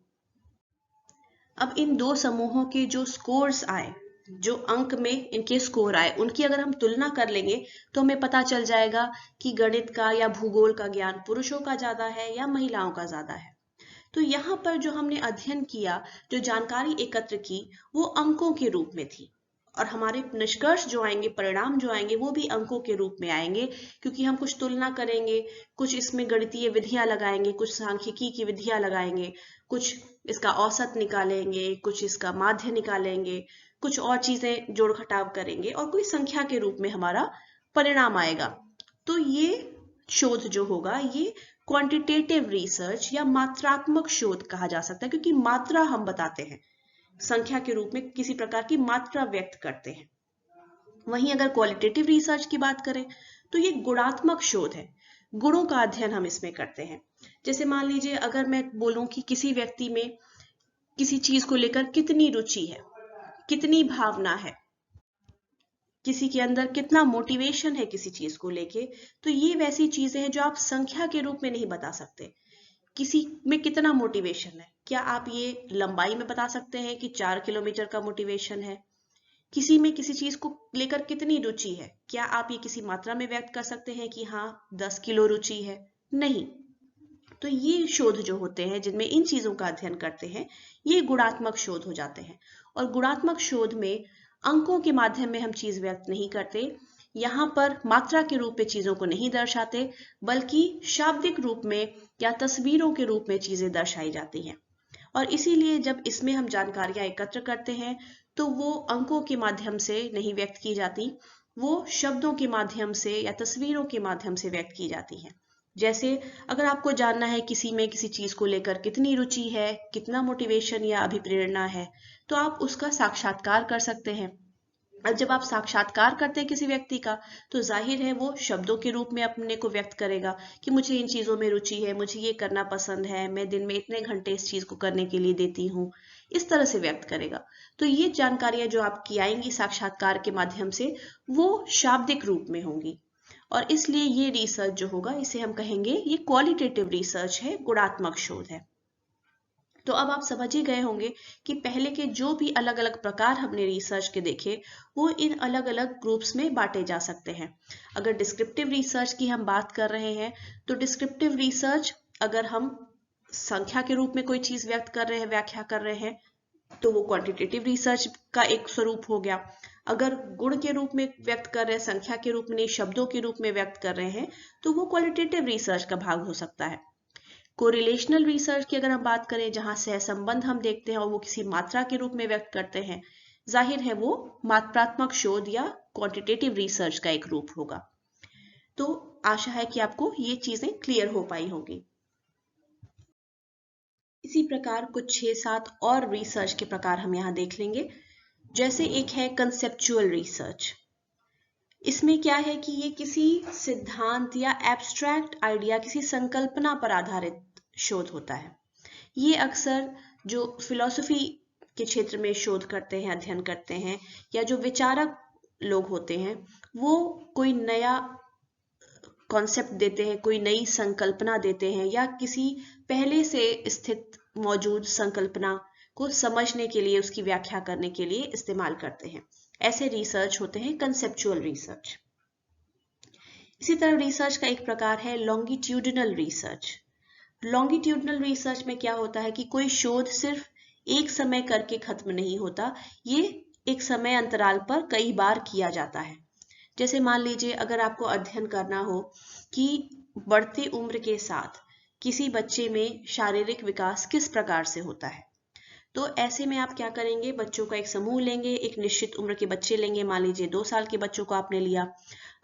अब इन दो समूहों के जो स्कोर्स आए, जो अंक में इनके स्कोर आए, उनकी अगर हम तुलना कर लेंगे तो हमें पता चल जाएगा कि गणित का या भूगोल का ज्ञान पुरुषों का ज्यादा है या महिलाओं का ज्यादा है। तो यहाँ पर जो हमने अध्ययन किया, जो जानकारी एकत्र की, वो अंकों के रूप में थी, और हमारे निष्कर्ष जो आएंगे, परिणाम जो आएंगे, वो भी अंकों के रूप में आएंगे, क्योंकि हम कुछ तुलना करेंगे, कुछ इसमें गणितीय विधियां लगाएंगे, कुछ सांख्यिकी की विधियां लगाएंगे, कुछ इसका औसत निकालेंगे, कुछ इसका माध्य निकालेंगे, कुछ और चीजें जोड़ घटाव करेंगे, और कोई संख्या के रूप में हमारा परिणाम आएगा। तो ये शोध जो होगा ये क्वांटिटेटिव रिसर्च या मात्रात्मक शोध कहा जा सकता है, क्योंकि मात्रा हम बताते हैं, संख्या के रूप में किसी प्रकार की मात्रा व्यक्त करते हैं। वहीं अगर क्वालिटेटिव रिसर्च की बात करें तो ये गुणात्मक शोध है, गुणों का अध्ययन हम इसमें करते हैं। जैसे मान लीजिए अगर मैं बोलूं कि किसी व्यक्ति में किसी चीज को लेकर कितनी रुचि है, कितनी भावना है, किसी के अंदर कितना मोटिवेशन है किसी चीज को लेके, तो ये वैसी चीजें हैं जो आप संख्या के रूप में नहीं बता सकते। किसी में कितना मोटिवेशन है, क्या आप ये लंबाई में बता सकते हैं कि 4 किलोमीटर का मोटिवेशन है? किसी में किसी चीज को लेकर कितनी रुचि है, क्या आप ये किसी मात्रा में व्यक्त कर सकते हैं कि हाँ 10 किलो रुचि है? नहीं। तो ये शोध जो होते हैं जिनमें इन चीजों का अध्ययन करते हैं, ये गुणात्मक शोध हो जाते हैं। और गुणात्मक शोध में अंकों के माध्यम में हम चीज व्यक्त नहीं करते, यहाँ पर मात्रा के रूप में चीजों को नहीं दर्शाते, बल्कि शाब्दिक रूप में या तस्वीरों के रूप में चीजें दर्शाई जाती हैं। और इसीलिए जब इसमें हम जानकारियां एकत्र करते हैं तो वो अंकों के माध्यम से नहीं व्यक्त की जाती, वो शब्दों के माध्यम से या तस्वीरों के माध्यम से व्यक्त की जाती हैं। जैसे अगर आपको जानना है किसी में किसी चीज को लेकर कितनी रुचि है, कितना मोटिवेशन या अभिप्रेरणा है, तो आप उसका साक्षात्कार कर सकते हैं। अब जब आप साक्षात्कार करते हैं किसी व्यक्ति का, तो जाहिर है वो शब्दों के रूप में अपने को व्यक्त करेगा कि मुझे इन चीजों में रुचि है, मुझे ये करना पसंद है, मैं दिन में इतने घंटे इस चीज को करने के लिए देती हूँ, इस तरह से व्यक्त करेगा। तो ये जानकारियां जो आपकी आएंगी साक्षात्कार के माध्यम से, वो शाब्दिक रूप में होंगी। और इसलिए ये रिसर्च जो होगा इसे हम कहेंगे ये क्वालिटेटिव रिसर्च है, गुणात्मक शोध है। तो अब आप समझ ही गए होंगे कि पहले के जो भी अलग अलग प्रकार हमने रिसर्च के देखे, वो इन अलग अलग ग्रुप्स में बांटे जा सकते हैं। अगर डिस्क्रिप्टिव रिसर्च की हम बात कर रहे हैं, तो डिस्क्रिप्टिव रिसर्च अगर हम संख्या के रूप में कोई चीज व्यक्त कर रहे हैं, व्याख्या कर रहे हैं, तो वो क्वांटिटेटिव रिसर्च का एक स्वरूप हो गया। अगर गुण के रूप में व्यक्त कर रहे हैं, संख्या के रूप में नहीं, शब्दों के रूप में व्यक्त कर रहे हैं, तो वो क्वालिटेटिव रिसर्च का भाग हो सकता है। कोरिलेशनल रिसर्च की अगर हम बात करें, जहां सहसंबंध हम देखते हैं और वो किसी मात्रा के रूप में व्यक्त करते हैं, जाहिर है वो मात्रात्मक शोध या क्वांटिटेटिव रिसर्च का एक रूप होगा। तो आशा है कि आपको ये चीजें क्लियर हो पाई होंगी। इसी प्रकार कुछ 6-7 और रिसर्च के प्रकार हम यहाँ देख लेंगे। जैसे एक है कंसेप्चुअल रिसर्च। इसमें क्या है कि ये किसी सिद्धांत या एब्स्ट्रैक्ट आइडिया, किसी संकल्पना पर आधारित शोध होता है। ये अक्सर जो फिलॉसफी के क्षेत्र में शोध करते हैं, अध्ययन करते हैं, या जो विचारक लोग होते हैं, वो कोई नया कॉन्सेप्ट देते हैं, कोई नई संकल्पना देते हैं, या किसी पहले से स्थित मौजूद संकल्पना को समझने के लिए, उसकी व्याख्या करने के लिए इस्तेमाल करते हैं। ऐसे रिसर्च होते हैं कंसेप्चुअल रिसर्च। इसी तरह रिसर्च का एक प्रकार है लॉन्गिट्यूडिनल रिसर्च। लॉन्गिट्यूडिनल रिसर्च में क्या होता है कि कोई शोध सिर्फ एक समय करके खत्म नहीं होता, ये एक समय अंतराल पर कई बार किया जाता है। जैसे मान लीजिए अगर आपको अध्ययन करना हो कि बढ़ती उम्र के साथ किसी बच्चे में शारीरिक विकास किस प्रकार से होता है, तो ऐसे में आप क्या करेंगे, बच्चों का एक समूह लेंगे, एक निश्चित उम्र के बच्चे लेंगे, मान लीजिए 2 साल के बच्चों को आपने लिया।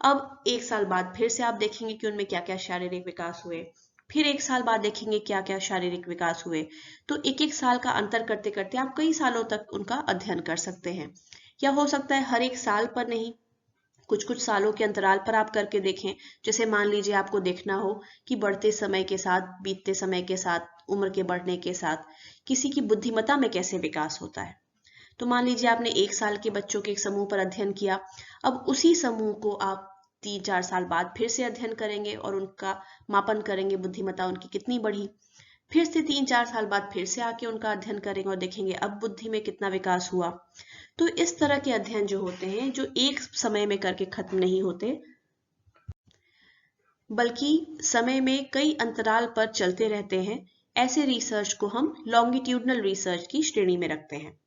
अब 1 साल बाद फिर से आप देखेंगे कि उनमें क्या क्या शारीरिक विकास हुए, फिर 1 साल बाद देखेंगे क्या क्या शारीरिक विकास हुए। तो एक एक साल का अंतर करते करते आप कई सालों तक उनका अध्ययन कर सकते हैं। या हो सकता है हर एक साल पर नहीं, कुछ कुछ सालों के अंतराल पर आप करके देखें। जैसे मान लीजिए आपको देखना हो कि बढ़ते समय के साथ, बीतते समय के साथ, उम्र के बढ़ने के साथ किसी की बुद्धिमत्ता में कैसे विकास होता है। तो मान लीजिए आपने 1 साल के बच्चों के एक समूह पर अध्ययन किया, अब उसी समूह को आप 3-4 साल बाद फिर से अध्ययन करेंगे और उनका मापन करेंगे, बुद्धिमत्ता उनकी कितनी बढ़ी। फिर से 3-4 साल बाद फिर से आके उनका अध्ययन करेंगे और देखेंगे अब बुद्धि में कितना विकास हुआ। तो इस तरह के अध्ययन जो होते हैं, जो एक समय में करके खत्म नहीं होते, बल्कि समय में कई अंतराल पर चलते रहते हैं, ऐसे रिसर्च को हम लॉन्गिट्यूडनल रिसर्च की श्रेणी में रखते हैं।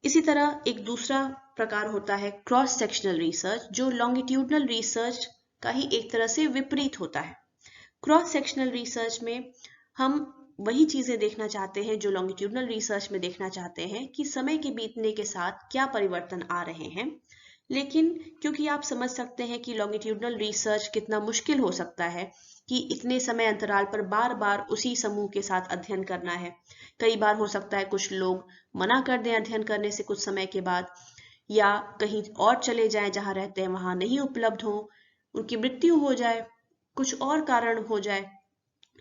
इसी तरह एक दूसरा प्रकार होता है क्रॉस सेक्शनल रिसर्च, जो लॉन्गिट्यूडनल रिसर्च का ही एक तरह से विपरीत होता है। क्रॉस सेक्शनल रिसर्च में हम वही चीजें देखना चाहते हैं जो लॉन्गिट्यूडनल रिसर्च में देखना चाहते हैं, कि समय के बीतने के साथ क्या परिवर्तन आ रहे हैं। लेकिन क्योंकि आप समझ सकते हैं कि लॉन्गिट्यूडनल रिसर्च कितना मुश्किल हो सकता है, कि इतने समय अंतराल पर बार बार उसी समूह के साथ अध्ययन करना है। कई बार हो सकता है कुछ लोग मना कर दें अध्ययन करने से कुछ समय के बाद, या कहीं और चले जाएं, जहां रहते हैं वहां नहीं उपलब्ध हो, उनकी मृत्यु हो जाए, कुछ और कारण हो जाए।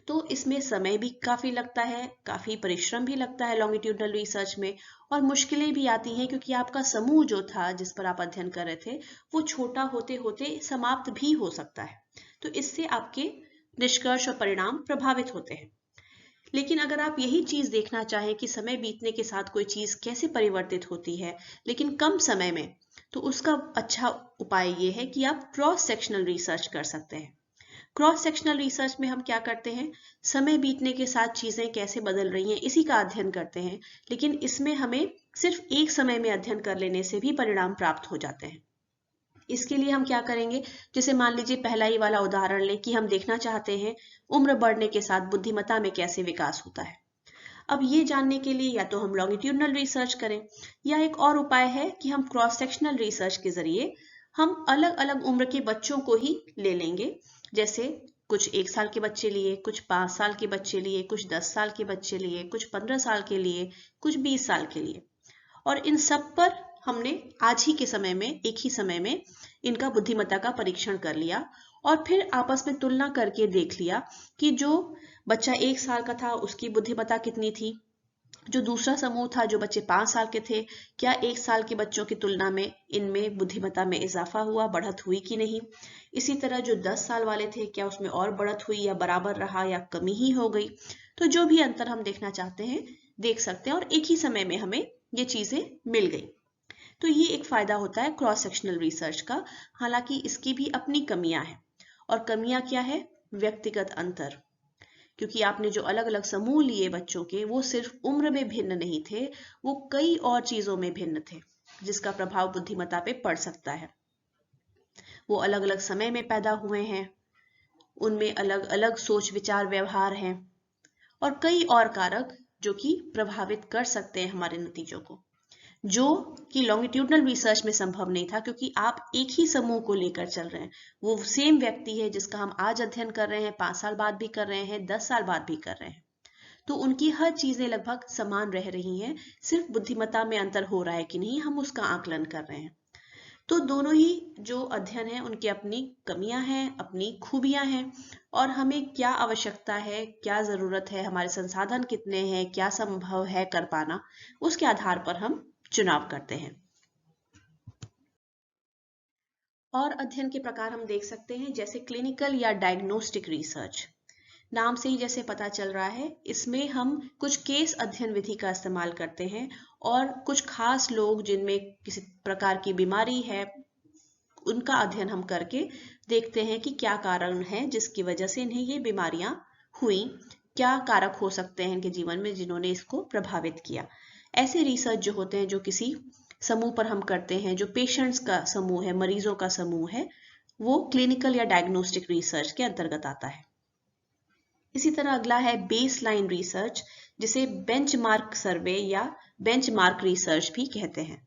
तो इसमें समय भी काफी लगता है, काफी परिश्रम भी लगता है लॉन्गिट्यूडनल रिसर्च में, और मुश्किलें भी आती हैं, क्योंकि आपका समूह जो था जिस पर आप अध्ययन कर रहे थे, वो छोटा होते होते समाप्त भी हो सकता है। तो इससे आपके निष्कर्ष और परिणाम प्रभावित होते हैं। लेकिन अगर आप यही चीज देखना चाहें कि समय बीतने के साथ कोई चीज कैसे परिवर्तित होती है लेकिन कम समय में, तो उसका अच्छा उपाय ये है कि आप क्रॉस सेक्शनल रिसर्च कर सकते हैं। क्रॉस सेक्शनल रिसर्च में हम क्या करते हैं, समय बीतने के साथ चीजें कैसे बदल रही हैं इसी का अध्ययन करते हैं, लेकिन इसमें हमें सिर्फ एक समय में अध्ययन कर लेने से भी परिणाम प्राप्त हो जाते हैं। इसके लिए हम क्या करेंगे, जैसे मान लीजिए पहला ही वाला उदाहरण ले कि हम देखना चाहते हैं उम्र बढ़ने के साथ बुद्धिमत्ता में कैसे विकास होता है। अब ये जानने के लिए या तो हम लॉन्गिट्यूडनल रिसर्च करें, या एक और उपाय है कि हम क्रॉस सेक्शनल रिसर्च के जरिए हम अलग अलग उम्र के बच्चों को ही ले लेंगे। जैसे कुछ 1 साल के बच्चे लिए, कुछ 5 साल के बच्चे लिए, कुछ 10 साल के बच्चे लिए, कुछ 15 साल के लिए, कुछ 20 साल के लिए, और इन सब पर हमने आज ही के समय में, एक ही समय में इनका बुद्धिमत्ता का परीक्षण कर लिया और फिर आपस में तुलना करके देख लिया कि जो बच्चा 1 साल का था उसकी बुद्धिमत्ता कितनी थी, जो दूसरा समूह था जो बच्चे 5 साल के थे, क्या 1 साल के बच्चों की तुलना में इनमें बुद्धिमत्ता में इजाफा हुआ, बढ़त हुई कि नहीं। इसी तरह जो 10 साल वाले थे, क्या उसमें और बढ़त हुई या बराबर रहा या कमी ही हो गई। तो जो भी अंतर हम देखना चाहते हैं देख सकते हैं, और एक ही समय में हमें ये चीजें मिल गई। तो ये एक फायदा होता है क्रॉस सेक्शनल रिसर्च का। हालांकि इसकी भी अपनी कमियां हैं, और कमियां क्या है, व्यक्तिगत अंतर, क्योंकि आपने जो अलग अलग समूह लिए बच्चों के, वो सिर्फ उम्र में भिन्न नहीं थे, वो कई और चीजों में भिन्न थे जिसका प्रभाव बुद्धिमत्ता पे पड़ सकता है। वो अलग अलग समय में पैदा हुए हैं, उनमें अलग अलग सोच विचार व्यवहार हैं, और कई और कारक जो कि प्रभावित कर सकते हैं हमारे नतीजों को, जो कि लॉन्गिट्यूडनल रिसर्च में संभव नहीं था, क्योंकि आप एक ही समूह को लेकर चल रहे हैं। वो सेम व्यक्ति है जिसका हम आज अध्ययन कर रहे हैं, 5 साल बाद भी कर रहे हैं, 10 साल बाद भी कर रहे हैं, तो उनकी हर चीजें लगभग समान रह रही हैं, सिर्फ बुद्धिमत्ता में अंतर हो रहा है कि नहीं, हम उसका आकलन कर रहे हैं। तो दोनों ही जो अध्ययन है उनकी अपनी कमियां हैं, अपनी खूबियां हैं, और हमें क्या आवश्यकता है, क्या जरूरत है, हमारे संसाधन कितने हैं, क्या संभव है कर पाना, उसके आधार पर हम चुनाव करते हैं। और अध्ययन के प्रकार हम देख सकते हैं, जैसे क्लिनिकल या डायग्नोस्टिक रिसर्च। नाम से ही जैसे पता चल रहा है, इसमें हम कुछ केस अध्ययन विधि का इस्तेमाल करते हैं, और कुछ खास लोग जिनमें किसी प्रकार की बीमारी है उनका अध्ययन हम करके देखते हैं कि क्या कारण है जिसकी वजह से इन्हें ये बीमारियां हुई, क्या कारक हो सकते हैं इनके जीवन में जिन्होंने इसको प्रभावित किया। ऐसे रिसर्च जो होते हैं, जो किसी समूह पर हम करते हैं, जो पेशेंट्स का समूह है, मरीजों का समूह है, वो क्लिनिकल या डायग्नोस्टिक रिसर्च के अंतर्गत आता है। इसी तरह अगला है बेसलाइन रिसर्च, जिसे बेंचमार्क सर्वे या बेंचमार्क रिसर्च भी कहते हैं।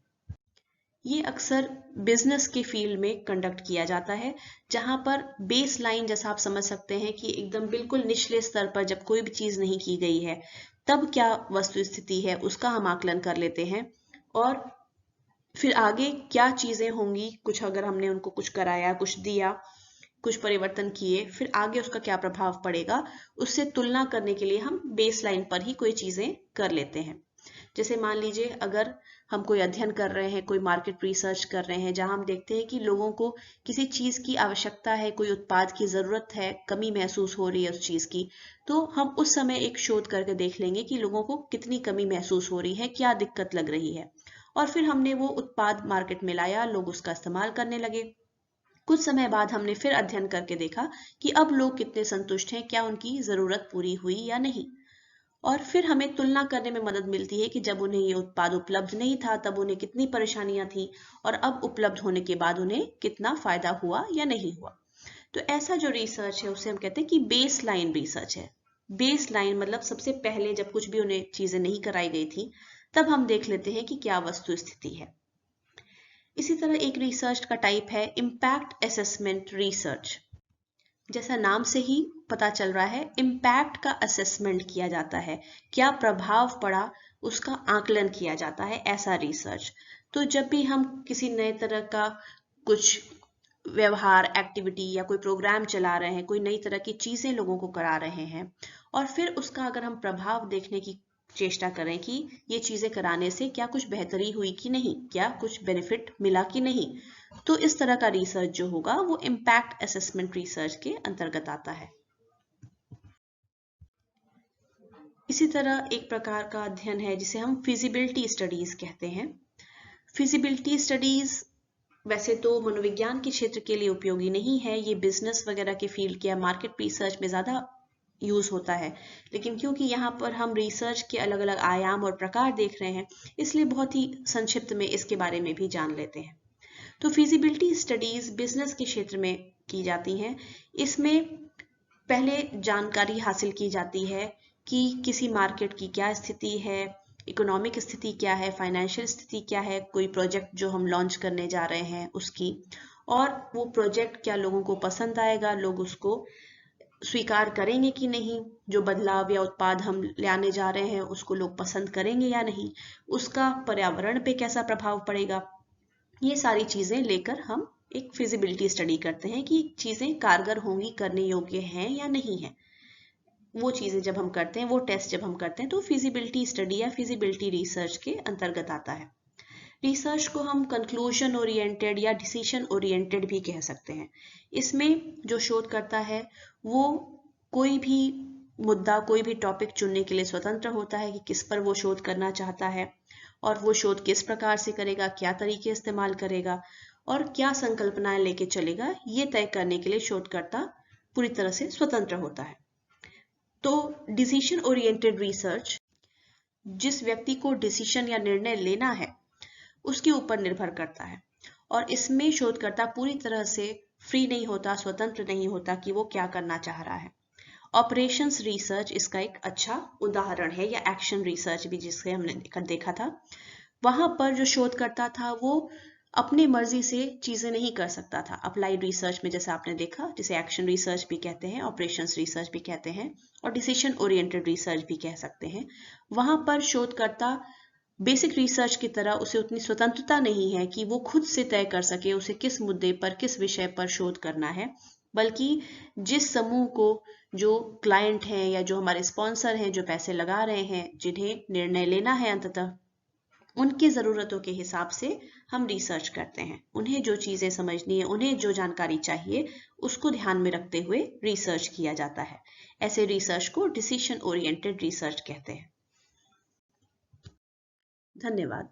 ये अक्सर बिजनेस के फील्ड में कंडक्ट किया जाता है, जहां पर बेसलाइन, जैसा आप समझ सकते हैं कि एकदम बिल्कुल निचले स्तर पर जब कोई भी चीज नहीं की गई है तब क्या वस्तु स्थिति है उसका हम आकलन कर लेते हैं, और फिर आगे क्या चीजें होंगी, कुछ अगर हमने उनको कुछ कराया, कुछ दिया, कुछ परिवर्तन किए, फिर आगे उसका क्या प्रभाव पड़ेगा, उससे तुलना करने के लिए हम बेसलाइन पर ही कोई चीजें कर लेते हैं। जैसे मान लीजिए अगर हम कोई अध्ययन कर रहे हैं, कोई मार्केट रिसर्च कर रहे हैं, जहां हम देखते हैं कि लोगों को किसी चीज की आवश्यकता है, कोई उत्पाद की जरूरत है, कमी महसूस हो रही है उस चीज की, तो हम उस समय एक शोध करके देख लेंगे कि लोगों को कितनी कमी महसूस हो रही है, क्या दिक्कत लग रही है, और फिर हमने वो उत्पाद मार्केट में लाया, लोग उसका इस्तेमाल करने लगे। कुछ समय बाद हमने फिर अध्ययन करके देखा कि अब लोग कितने संतुष्ट हैं, क्या उनकी जरूरत पूरी हुई या नहीं, और फिर हमें तुलना करने में मदद मिलती है कि जब उन्हें ये उत्पाद उपलब्ध नहीं था तब उन्हें कितनी परेशानियां थी, और अब उपलब्ध होने के बाद उन्हें कितना फायदा हुआ या नहीं हुआ। तो ऐसा जो रिसर्च है उसे हम कहते हैं कि बेस लाइन रिसर्च है। बेस लाइन मतलब सबसे पहले जब कुछ भी उन्हें चीजें नहीं कराई गई थी तब हम देख लेते हैं कि क्या वस्तु स्थिति है। इसी तरह एक रिसर्च का टाइप है इम्पैक्ट असेसमेंट रिसर्च। जैसा नाम से ही पता चल रहा है, इम्पैक्ट का असेसमेंट किया जाता है, क्या प्रभाव पड़ा उसका आकलन किया जाता है, ऐसा रिसर्च। तो जब भी हम किसी नए तरह का कुछ व्यवहार, एक्टिविटी या कोई प्रोग्राम चला रहे हैं, कोई नई तरह की चीजें लोगों को करा रहे हैं, और फिर उसका अगर हम प्रभाव देखने की चेष्टा करें कि ये चीजें कराने से क्या कुछ बेहतरी हुई कि नहीं, क्या कुछ बेनिफिट मिला कि नहीं, तो इस तरह का रिसर्च जो होगा वो इम्पैक्ट असेसमेंट रिसर्च के अंतर्गत आता है। इसी तरह एक प्रकार का अध्ययन है जिसे हम फिजिबिलिटी स्टडीज कहते हैं। फिजिबिलिटी स्टडीज वैसे तो मनोविज्ञान के क्षेत्र के लिए उपयोगी नहीं है, ये बिजनेस वगैरह के फील्ड के या मार्केट रिसर्च में ज़्यादा यूज़ होता है, लेकिन क्योंकि यहाँ पर हम रिसर्च के अलग अलग आयाम और प्रकार देख रहे हैं, इसलिए बहुत ही संक्षिप्त में इसके बारे में भी जान लेते हैं। तो फिजिबिलिटी स्टडीज़ बिजनेस के क्षेत्र में की जाती हैं। इसमें पहले जानकारी हासिल की जाती है कि किसी मार्केट की क्या स्थिति है, इकोनॉमिक स्थिति क्या है, फाइनेंशियल स्थिति क्या है, कोई प्रोजेक्ट जो हम लॉन्च करने जा रहे हैं उसकी, और वो प्रोजेक्ट क्या लोगों को पसंद आएगा, लोग उसको स्वीकार करेंगे कि नहीं, जो बदलाव या उत्पाद हम लाने जा रहे हैं उसको लोग पसंद करेंगे या नहीं, उसका पर्यावरण पे कैसा प्रभाव पड़ेगा। ये सारी चीज़ें लेकर हम एक फिजिबिलिटी स्टडी करते हैं कि चीज़ें कारगर होंगी, करने योग्य हैं या नहीं है। वो चीज़ें जब हम करते हैं, वो टेस्ट जब हम करते हैं, तो फिजिबिलिटी स्टडी या फिजिबिलिटी रिसर्च के अंतर्गत आता है। रिसर्च को हम कंक्लूजन ओरिएंटेड या डिसीजन ओरिएंटेड भी कह सकते हैं। इसमें जो शोध करता है वो कोई भी मुद्दा, कोई भी टॉपिक चुनने के लिए स्वतंत्र होता है कि किस पर वो शोध करना चाहता है, और वो शोध किस प्रकार से करेगा, क्या तरीके इस्तेमाल करेगा और क्या संकल्पनाएं लेके चलेगा, ये तय करने के लिए शोधकर्ता पूरी तरह से स्वतंत्र होता है। तो डिसीजन ओरिएंटेड रिसर्च जिस व्यक्ति को डिसीजन या निर्णय लेना है उसके ऊपर निर्भर करता है, और इसमें शोधकर्ता पूरी तरह से फ्री नहीं होता, स्वतंत्र नहीं होता कि वो क्या करना चाह रहा है। ऑपरेशंस रिसर्च इसका एक अच्छा उदाहरण है, या एक्शन रिसर्च भी जिससे हमने देखा था। वहां पर जो शोधकर्ता था वो अपनी मर्जी से चीजें नहीं कर सकता था। अप्लाइड रिसर्च में जैसे आपने देखा, जिसे एक्शन रिसर्च भी कहते हैं, ऑपरेशंस रिसर्च भी कहते हैं, और डिसीजन ओरिएंटेड रिसर्च भी कह सकते हैं, वहां पर शोधकर्ता बेसिक रिसर्च की तरह उसे उतनी स्वतंत्रता नहीं है कि वो खुद से तय कर सके उसे किस मुद्दे पर, किस विषय पर शोध करना है, बल्कि जिस समूह को, जो क्लाइंट हैं या जो हमारे स्पॉन्सर हैं, जो पैसे लगा रहे हैं, जिन्हें निर्णय लेना है अंततः, उनकी ज़रूरतों के हिसाब से हम रिसर्च करते हैं। उन्हें जो चीज़ें समझनी है, उन्हें जो जानकारी चाहिए, उसको ध्यान में रखते हुए रिसर्च किया जाता है। ऐसे रिसर्च को डिसीजन ओरिएंटेड रिसर्च कहते हैं। धन्यवाद।